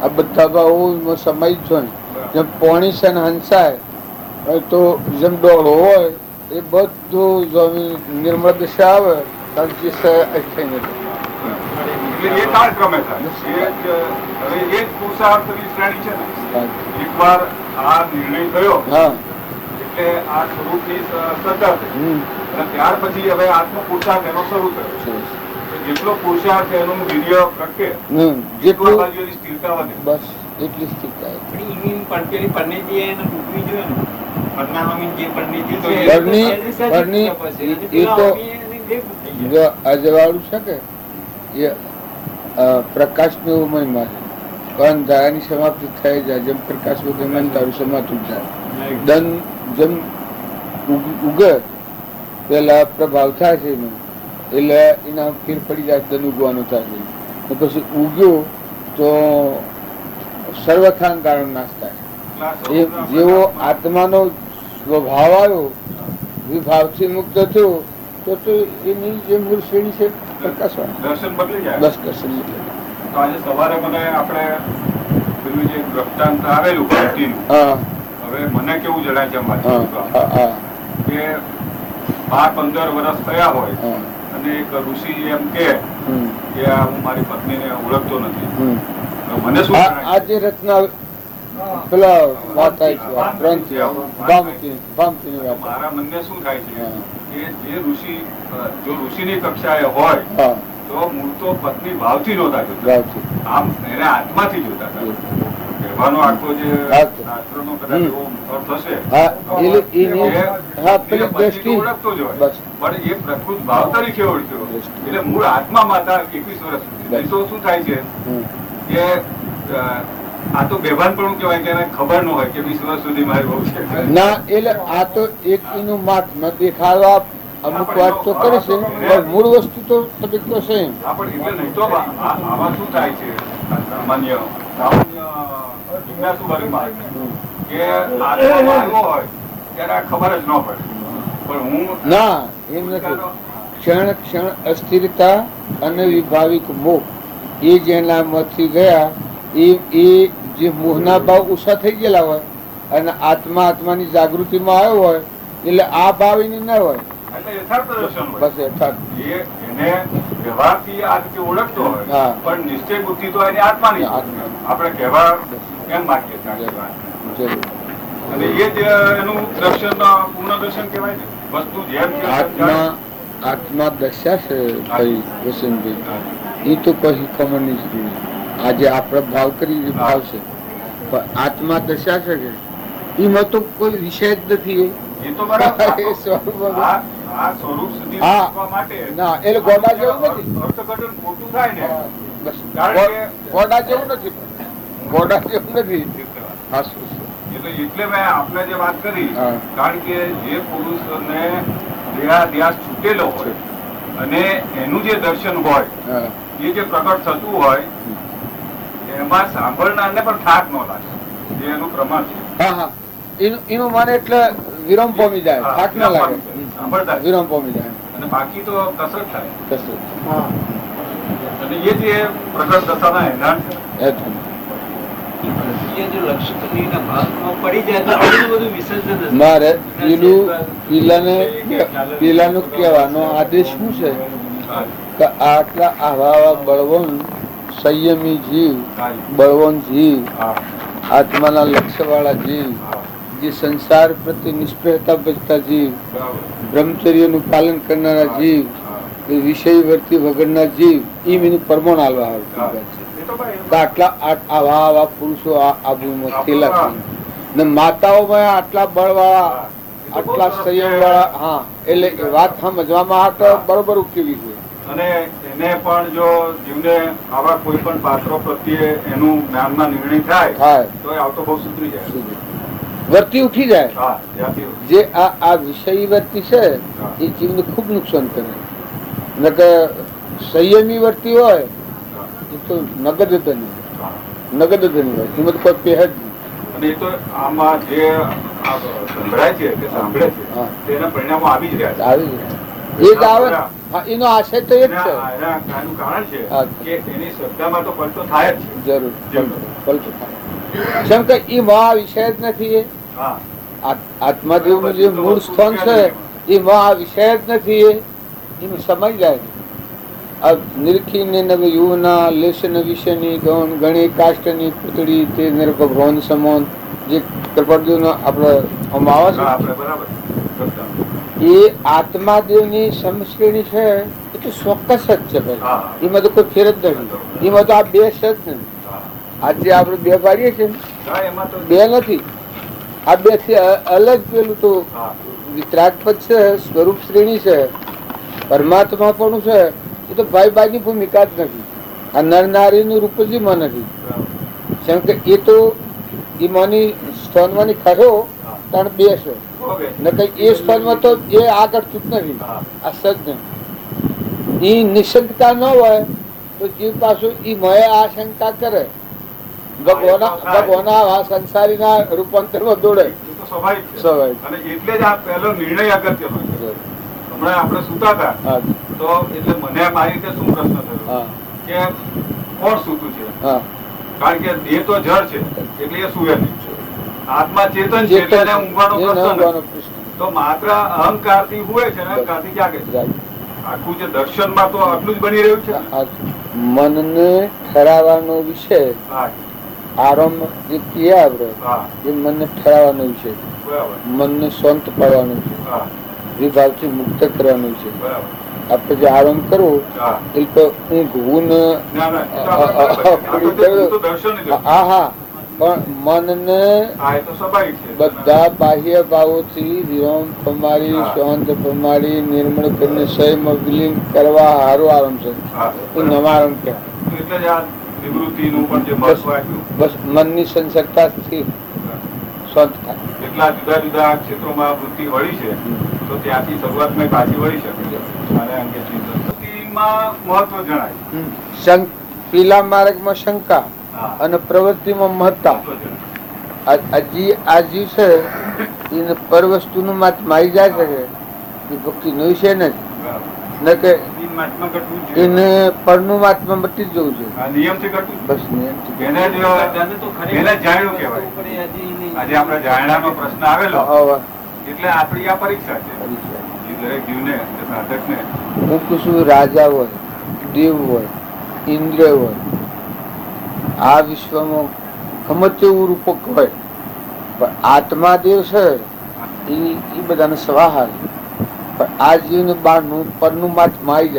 આ બધા ભાવો સમય છો ને જેમ પોણી છે ને હંસાય તો જેમ ડોળો હોય એ બધું નિર્મળ દિશા આવે થઈને એ કાળક્રમે થાય. હવે એ જ પુરુષાર્થની શ્રેણી છે ને. એકવાર આ નિર્ણય થયો એટલે આ સ્વરૂપની શ્રદ્ધા થઈ અને ત્યાર પછી હવે આત્મ પુરુષાર્થ એનો શરૂ થયો. જેટલો પુરુષાર્થ એનું વીર્ય પ્રગટે જેટલું સ્થિરતા વધે. બસ એટલી સ્થિરતા. અજવાળું છે કે એ પ્રકાશ નો મહિમા છે. પણ ધારાની સમાપ્તિ થઈ જાય જેમ પ્રકાશ વધે તારું સમાતું જાય. દન જેમ ઉગે પેલા પ્રભાવ થાય છે એનો, એટલે એના ફેર પડી જાય, દન ઉગવાનું થાય છે. પછી ઉગ્યો તો સર્વથાન કારણ નાશ થાય. જેવો આત્માનો સ્વભાવ આવ્યો, વિભાવથી મુક્ત થયો તો એની જે મૂળ શ્રેણી છે પ્રકાશવાળી. દર્શન બદલી જાય. બસ દર્શન બદલી. તો આજે સવારે મને આપણે પેલું જે દ્રષ્ટાંત આવેલું ભક્તિનું, હવે મને કેવું જણાય છે કે 12-15 વર્ષ થયા હોય અને એક ઋષિ એમ કે હું મારી પત્નીને ઓળખતો નથી. મને શું આ જે રત્ન પેલા વાત થાય છે ગ્રંથિ ભામતીની વાત. મારા મનને શું થાય છે હા. કે જે ઋષિ જો ઋષિની કક્ષાએ હોય હા તો મૂળ તો પત્ની ભાવથી નહોતા જોતા, ગાવથી. આમ એને આત્માથી જોતા હતા. કહેવાનો આખો જે હા. શાસ્ત્રનો કદાચ એવો અર્થ હશે હા એટલે એની કે હા એ પેલી પત્ની દ્રષ્ટિ તો ઓળખતો જ હોય, બસ પણ એ પ્રકૃત ભાવ તરીકે ઓળખ્યો. દ્રષ્ટિ. એટલે મૂળ આત્મામાં હતા 21 વર્ષ સુધી. નહીં તો શું થાય છે હમ. કે આ તો બેભાનપણું કહેવાય કે એને ખબર ન હોય કે 20 વર્ષ સુધી મારી બહુ છે. ના એટલે આ તો એક એનું માત્ર દેખાડવા અમુક વાત તો કરે છે પણ મૂળ વસ્તુ તો તબક્કો છે. આપણે એટલે નહીં તો આમાં શું થાય છે સામાન્ય જિજ્ઞાસુ વર્ગમાં કે આત્મામાં આવ્યો હોય ત્યારે આ ખબર જ ન પડે, પણ હું ના એમ નથી. ક્ષણ ક્ષણ અસ્થિરતા અને વિભાવિક મોહ એ જેના મતથી ગયા એ જે મોહના ભાવ ઓછા થઈ ગયેલા હોય અને આત્માની જાગૃતિમાં આવ્યો હોય એટલે આ ભાવ એની ના હોય. એટલે યથાર્થ દર્શન હોય. બસ યથાર્થ. એને વ્યવહારથી આ રીતે ઓળખતો હોય, હા. પણ નિશ્ચય બુદ્ધિ તો એની આત્માની જ. આત્મા. આપણે કહેવા એમ માગીએ છીએ આખી વાત. જરૂર. અને એ જ એનું દર્શન પૂર્ણ દર્શન કહેવાય ને. વસ્તુ જેમ છે તેમ આત્મા આત્મા દશા છે ભાઈ વસંતભાઈ એ તો કઈ ખબર નહીં. આજે આપણે ભાવ કરી એ ભાવ છે પણ આત્મા દશા છે કે એમાં તો કોઈ વિષય જ નથી. એ તો બરાબર. એ સ્વરૂપ આ સ્વરૂપ સુધી હા. પહોંચવા માટે ના એટલે ગોડા જેવું નથી. અર્થઘટન ખોટું થાય ને બસ કારણ કે ગોડા જેવું નથી. ગોડા જેવું નથી. હા શું છે? એ તો એટલે મેં આપને જે વાત કરી હા. કારણ કે જે પુરુષને દેહાધ્યાસ છૂટેલો હોય અને એનું જે દર્શન હોય હા. એ જે પ્રગટ થતું હોય એમાં સાંભળનારને પણ થાક ન લાગે. એ એનું પ્રમાણ છે. હા હા એનું મને એટલે વિરમ પામી જાય. હા, થાક ના લાગે. સાંભળતા જ. વિરમ પામી જાય. અને બાકી તો કસરત થાય કશું અને એ જે પ્રગટ દશાના એનાન છે. એ જ. મારે પેલાનું કહેવાનો આદેશ શું છે કે આટલા આવા બળવાન સંયમી જીવ, બળવાન જીવ, આત્માના લક્ષ્ય વાળા જીવ, જે સંસાર પ્રત્યે નિષ્પ્રયતા બચતા જીવ, બ્રહ્મચર્યનું પાલન કરનારા જીવ, એ વિષય વર્તી વગરના જીવ, એ મેનું પરમાણ આલવા આવે છે. આટલા આવા પુરુષો આ ભૂમિમાં થયેલા છે ને માતાઓમાં આટલા બળવાળા, આટલા સંયમ વાળા. હા એટલે વાત સમજવામાં આ તો બરોબર ઉકેલી છે. અને એને પણ જો જીવને આવા કોઈ પણ પાત્રો પ્રત્યે એનું જ્ઞાનમાં નિર્ણય થાય થાય તો એ આવતો બહુ સુધરી જાય. વર્તી ઉઠી જાય. હા, ત્યાંથી જે આ વિષયી વર્તી છે એ જીવને ખૂબ નુકસાન કરે. નકર સંયમી વર્તી હોય એ તો નગદ ધની, નગદ ધની હોય એમાં કોઈ પહેર જ નહીં. અને એ તો આમાં જે સંભળાય છે કે સાંભળે છે હા. તેના પરિણામો આવી જ રહ્યા છે. આવી જાય. એ જ આવે. હા, એનો આશય તો એ જ છે. એનું કારણ છે હા. કે એની શ્રદ્ધામાં તો પલટો થાય જ છે. જરૂર પલટો થાય. કેમ કે એ આ વિષય જ નથી. એ હા. આત્માદેવનું જે મૂળ સ્થાન છે એમાં આ વિષય જ નથી. એનું સમય જાય. નિરખીને નવ યુવના લેશન વિષયની ગૌણ ગણી કાષ્ટની પુતળી તે નર ભગવાન સમાન જે કૃપાદેવનો આપણે આવે છે આપણે બરાબર શ્રદ્ધા. એ આત્માદેવની સમશ્રેણી છે એ તો ચોક્કસ જ છે ભાઈ. હા. એમાં તો કોઈ ફેર જ નથી. એમાં તો આ બે છે જ નહીં. હા. આજે આપણે બે પાડીએ છીએ ને, હા, એમાં તો બે નથી. આ બે થી અલગ પેલું તો હા. વિતરાગપદ છે, સ્વરૂપ શ્રેણી છે, પરમાત્મા પણ છે. એ તો ભાઈ ભાઈની ભૂમિકા જ નથી. આ નર નારીનું રૂપ જ એમાં નથી. બરાબર. કેમ કે એ તો એમાંની સ્થાનમાંની ખરો ત્રણ બે છે ઓકે. ને કઈ એ સ્થાનમાં તો એ આગળ ચૂક નથી. હા. આ સજ નહીં. એ નિશંકતા ન હોય તો જીવ પાછું એ મય આ શંકા કરે. ભગવાના આ સંસારીના રૂપાંતરમાં દોડે. એ તો સ્વાભાવિક છે. સ્વાભાવિક. અને એટલે જ આ પહેલો નિર્ણય અગત્યનો છે. હમણાં આપણે સુતા હતા હા તો એટલે મને મારી રીતે શું પ્રશ્ન થયો હા કે કોણ સૂતું છે? હા. કારણ કે દેહ તો જળ છે એટલે એ સુવે નહીં. આત્મા ચેતન છે એટલે એને ઊંઘવાનો પ્રશ્ન નથી. તો માત્ર અહંકારથી હુએ છે ને અહંકારથી જાગે છે. આખું જે દર્શનમાં તો આટલું જ બની રહ્યું છે. મનને ઠરાવવાનો વિષય હા. આરામ જે કહીએ આપણે હા એ મનને ઠરાવવાનો વિષય છે. બરાબર મનને શાંત પાડવાનું છે, હા વિભાવથી મુક્ત કરવાનું છે. બરાબર આપણે જે આરામ કરવો હા એ તો ઊંઘવું ને ના ના એ તો આપણે બરાબર છે. આ તો તે તો દર્શન જ હતું. હા હા, પણ મનને હા એ તો સ્વાભાવિક છે. બધા બાહ્ય ભાવોથી વિરામ પમાડી, હા. શાંત પમાડી, નિર્મળ કરીને સ્વયંમાં વિલીન કરવા હારો આરામ છે. હા એ નવા આરામ કહેવાય. તો એટલે જ આ નિવૃત્તિનું પણ જે મહત્વ આપ્યું બસ મનની સંસર્ગતાથી શાંત થાય. કેટલા જુદા જુદા ક્ષેત્રોમાં વૃત્તિ વળી છે તો ત્યાંથી શરૂઆતમાં પાછી વળી શકે અને અંગેની સંસ્કૃતિમાં મહત્વ જણાય. પેલા માર્ગમાં શંકા હા અને પ્રવૃત્તિમાં મહત્તા. મહત્વ જણાય. આ જીવ છે એને પર વસ્તુનું માત મારી જાય છે કે એ ભક્તિ નો વિષય નથી. બરાબર. ન કે મહાત્મા ઘટવું જ જોઈએ. એને પરનું મહાત્મા મટી જ જવું છે. આ નિયમથી ઘટવું. બસ નિયમથી. એને જાણ્યું કહેવાય. આજે આપણે જાણ્યાનો પ્રશ્ન આવેલો હવે એટલે આપણી આ પરીક્ષા છે. એ દરેક જીવને સાધકને હું કહું છું, રાજા હોય, દેવ હોય, ઇન્દ્ર હોય, આ વિશ્વમાં ગમે તેવું રૂપક હોય, પણ આત્મા દેવ છે એ બધાને સ્વાહાર. પણ આ જીવને બહારનું પરનું માત માઈ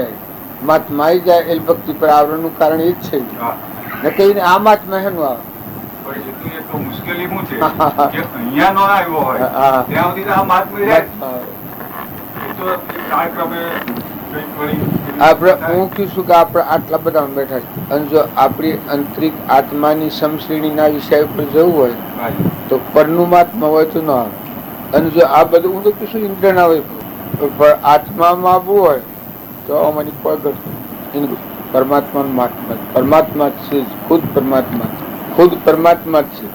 જાય એ ભક્તિ પર આવરણનું કારણ એ જ છે. હા ને કહીને આ માતમાં હેનું આવે. પણ એટલી એક તો મુશ્કેલી શું છે કે અહીંયા નો આવ્યો હોય હા. ત્યાં સુધી તો આ મહાત્મા રહે જ. હા. એ તો કાળક્રમે કંઈક વળી આપણે હું કહીશું કે આપણે આટલા બધા બેઠા છે અને જો આપણી આંતરિક આત્માની સમશ્રેણીના વિષય ઉપર જવું હોય હાજી. તો પરનું મહાત્મા હોય તો ના આવે. અને જો આ બધું હું તો કહીશું ઇન્દ્ર ના હોય પણ આત્મામાં આવવું હોય તો અમારી કોઈ ઘટતું પરમાત્માનું મહાત્મા પરમાત્મા જ છે, ખુદ પરમાત્મા જ છે.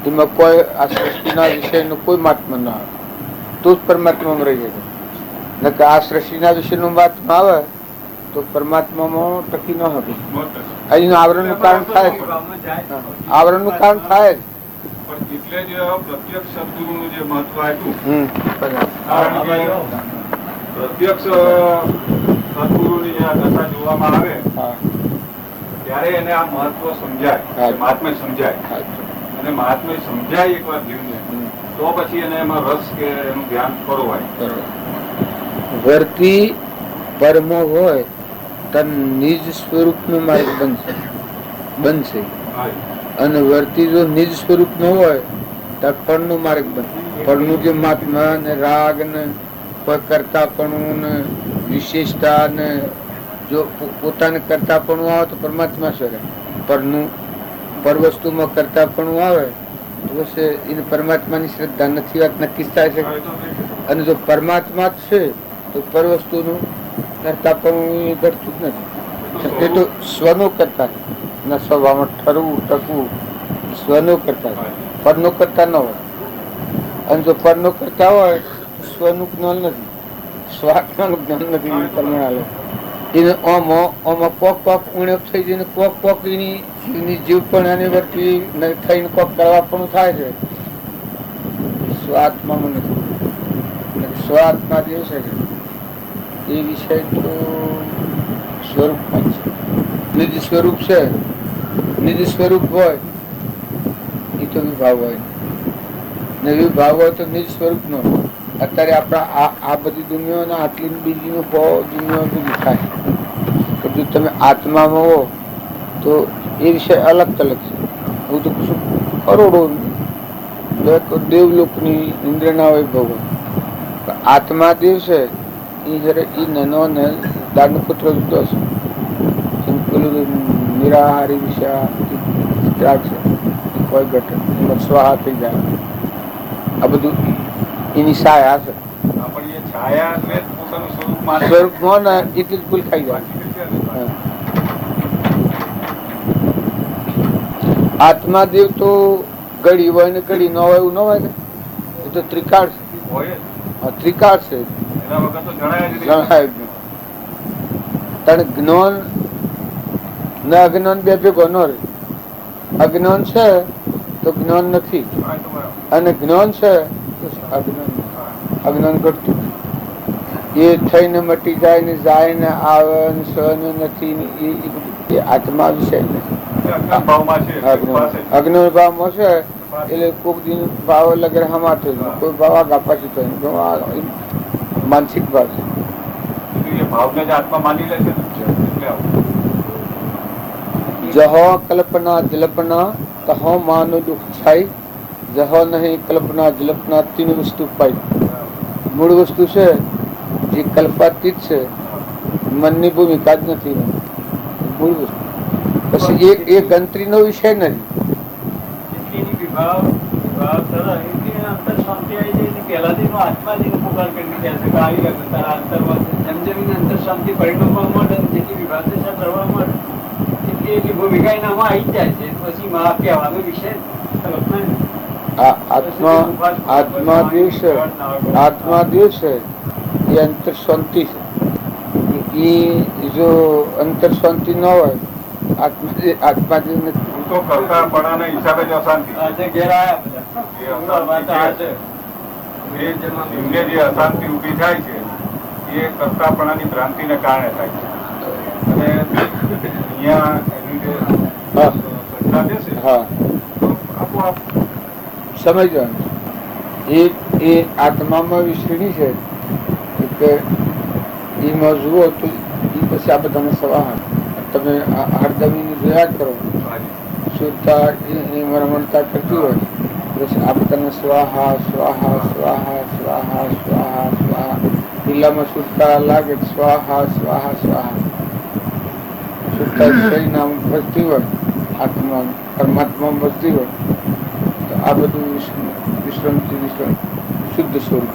એમાં કોઈ આ સૃષ્ટિના વિષયનું કોઈ મહાત્મા ના આવે તો જ પરમાત્મામાં રહી શકે. ન કે આ સૃષ્ટિના વિષયનું મહાત્મા આવે તો પરમાત્મામાં ટકી ન શકે. અહીંનું આવરણનું કારણ થાય જ. આવરણનું કારણ થાય જ. પણ એટલે જ પ્રત્યક્ષ સદગુરુનું જે મહત્વ આપ્યું બરાબર. કારણ કે પ્રત્યક્ષ સદગુરુની જે આ દશા જોવામાં આવે હા. ત્યારે એને આ મહત્વ સમજાય, હા. મહાત્મ્ય સમજાય. હા. અને મહાત્મ્ય સમજાય એકવાર જીવને તો પછી એને એમાં રસ કે એનું ધ્યાન ફરવાય. બરાબર. વર્તી પરમો હોય તો નિજ સ્વરૂપનો માર્ગ બનશે અને વર્તી જો નિજ સ્વરૂપ ન હોય તો પરનો માર્ગ બનશે. પરનું જે મહાત્મા ને રાગ ને કોઈ કરતાપણું ને વિશેષતા ને જો પોતાને કરતાપણું આવે તો પરમાત્મા સ્વરે. પર વસ્તુમાં કરતાપણું આવે તો બસ એને પરમાત્માની શ્રદ્ધા નથી, વાત નક્કી થાય છે. અને જો પરમાત્મા જ છે તો પર વસ્તુનું કરતાપણું ઘટતું જ નથી. એ તો સ્વનું કરતા ના સ્વભાવમાં ઠરવું ટકવું સ્વનું કરતા પરનું કરતા ન હોય. અને જો પરનું કરતા હોય તો સ્વનું જ્ઞાન નથી, સ્વાત્માનું જ્ઞાન નથી. પરમાણે એને ઓમાં કોક ઉણપ થઈ જઈને કોક એની જીવ પણ એની વર્તી થઈને કોક કરવા પણ થાય છે. સ્વાત્મામાં નથી. સ્વાત્મા જે છે એ વિષય તો સ્વરૂપમાં છે. નિજ સ્વરૂપ છે. નિજ સ્વરૂપ હોય એ તો વિભાવ હોય ને વિભાવ હોય તો નિજ સ્વરૂપ નો. અત્યારે આપણા આ બધી દુનિયાના આટલી બીજી દુનિયા બધી થાય. જો તમે આત્મામાં હો તો એ વિષય અલગ છે. હું તો કશું કરોડો દેવલોકની ઇન્દ્રના વૈભવ આત્મા દેવ છે એ નાનો ને દાદુ પુત્ર જુદો છે. પેલું નિરાહારી વિષય છે કોઈ ઘટે એમાં સ્વાહા થઈ જાય. આ બધું એની છાયા છે. પણ એ છાયા એટલે જ પોતાનું સ્વરૂપ માને. સ્વરૂપમાં ને એટલી જ ભૂલ ખાઈ જાય. આત્મા દેવ તો ઘડી હોય ને ઘડી ન હોય એવું ન હોય. એ તો ત્રિકાળ છે. હોય જ. ત્રિકાળ છે. એના વગર તો જણાય જ નહીં. જણાય જ નહીં. કારણ જ્ઞાન ને અજ્ઞાન બે ભેગો ન રહે. અજ્ઞાન છે તો જ્ઞાન નથી હા, એ તો બરાબર. અને જ્ઞાન છે તો અજ્ઞાન ઘટતું. એ થઈને મટી જાય ને આવે ને સહન નથી એ આત્મા વિષય નથી. અજ્ઞાન ભાવમાં છે પાસે અગ્નિ ભાવમાં છે એટલે કોઈક દિન ભાવ લગે હમા થયું કોઈ ભાવ આગા પાછી થયું આ માનસિક ભાવ છે. એ ભાવને જ આત્મા માની લે છે ને. એટલે આવું. જહો કલ્પના જલ્પના તહો માનું દુઃખ છાઈ જહો નહીં કલ્પના જલ્પના તીન વસ્તુ પાઈ. મૂળ વસ્તુ છે જે કલ્પાતીત છે, મનની ભૂમિકા જ નથી મૂળ વસ્તુ. પછી એક ગંત્રીનો વિષય નથી. આત્મા જે છે એ અંતર શાંતિ છે. એ જો અંતર શાંતિ ન હોય આત્મા જે નથી. હું તો કરતાપણાના હિસાબે જ અશાંતિ. જીવને જે અશાંતિ ઊભી થાય છે એ કરતાપણાની ભ્રાંતિને કારણે થાય છે. અને અહીંયા એની જે શ્રદ્ધા બેસે તો આપોઆપ સમજવાનું એ આત્મામાં વિશ્રેણી છે કે એમાં જુઓ તો એ પછી આ બધાને સવાહ તમે હરદમીને જોયા કરો શુદ્ધતા એ રમણતા કરતી હોય પછી આ બધાને સ્વાહા સ્વાહા સ્વાહા સ્વાહા સ્વાહા સ્વાહા લીલામાં શુદ્ધતા લાગે સ્વાહા સ્વાહા સ્વાહા શુદ્ધતા શરીર નામ બસતી હોય આત્મા પરમાત્મા બસતી હોય તો આ બધું વિશ્રાંતિ શુદ્ધ સ્વરૂપ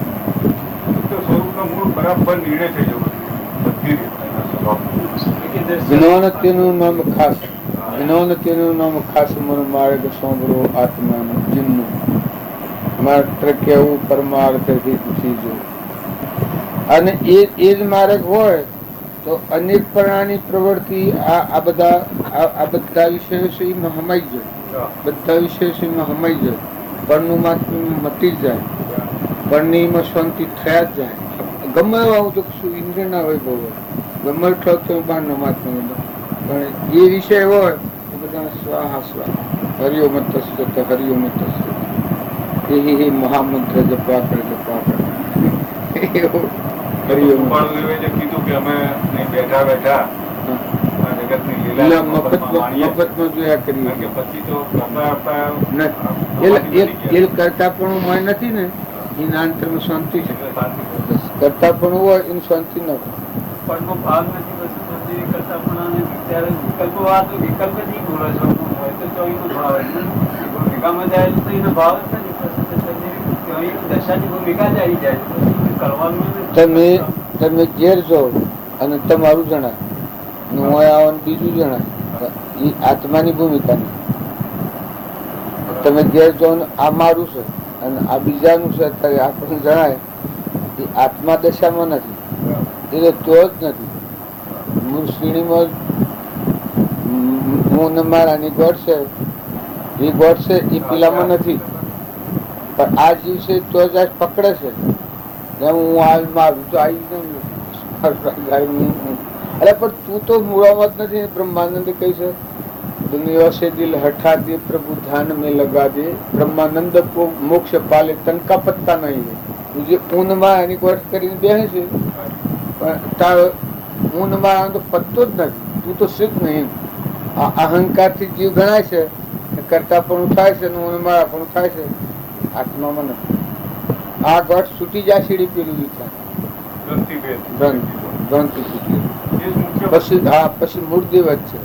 સ્વરૂપનો મૂળ બરાબર નિર્ણય થઈ જવો બધી રીતે. જ્ઞાન તેનું નામ ખાસ જ્ઞાન તેનું નામ ખાસ મન માર્ગ સાંભળો આત્માનું જીવનું માત્ર કેવું પરમાર્થ પૂછી જો. અને એ જ માર્ગ હોય તો અનેક પ્રકારની પ્રવૃત્તિ આ બધા વિષયો છે એમાં હમાઈ જાય. બધા વિષયો છે એમાં હમાઈ જાય. પરનું માત્ર મટી જાય. પરણીમાં શાંતિ થયા જ જાય. ગમે આવું તો શું ઇન્દ્રિય ના હોય બહુ ગમે એટલો તો બહારનો મહાત્મા પણ એ વિષય હોય તો બધા સ્વાહા સ્વાહા હરિઓમ તસ્ત હરિઓમ તસ્ત એ મહામંત્ર જપા કરે હરિઓમ. કીધું કે અમે બેઠા બેઠા મફતમાં જોયા કરીએ પછી તો કરતા પણ મય નથી ને એના અંતરમાં શાંતિ છે. કરતા પણ હોય એની શાંતિ ન પણ ભાગ નથી કરતા પણ વિકલ્પ વાત વિકલ્પ નહીં બોલો છો હોય તો ચોવીસ ભાવ ભૂમિકામાં જાય તો એનો ભાવ જ નથી. દશાની ભૂમિકા જ આવી જાય કરવાનું તમે ઘેર જાઓ અને તમારું જણાય હું આવવાનું બીજું જણાય એ આત્માની ભૂમિકા નહીં. તમે ઘેર જાઓ ને આ મારું છે અને આ બીજાનું છે અત્યારે આપણને જણાય એ આત્મા દશામાં નથી. એ તો જ નથી. મૂળ શ્રેણીમાં હું મારાની ગોળ છે એ ગોળ છે એ પેલામાં નથી. પણ આ જીવ છે તો જ આ પકડે છે. હું મારું તો આવી અરે પણ તું તો મૂળામાં જ નથી. બ્રહ્માનંદ કહી છે दुनिया से दिल हटा दे प्रभु ध्यान में लगा दे ब्रह्मानंद को मोक्ष पाले तन का पत्ता नहीं है. तुझे ऊનમાં એની કોર્સ કરીને બેસે છે પણ ઊનમાં તો પત્તો જ નથી. તું તો સિદ્ધ નહીં. આ અહંકારથી જીવ ગણાય છે કરતા પણ થાય છે ઊનમાં પણ થાય છે આત્મામાં નથી. આ ઘટ છૂટી જાય સીડી પેલું ગ્રંથિ છૂટી પછી મૂળદેવ જ છે.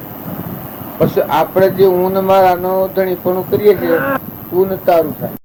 પછી આપણે જે ઊનમાં આનો ધણીપણું કરીએ છીએ ઊન તારું થાય.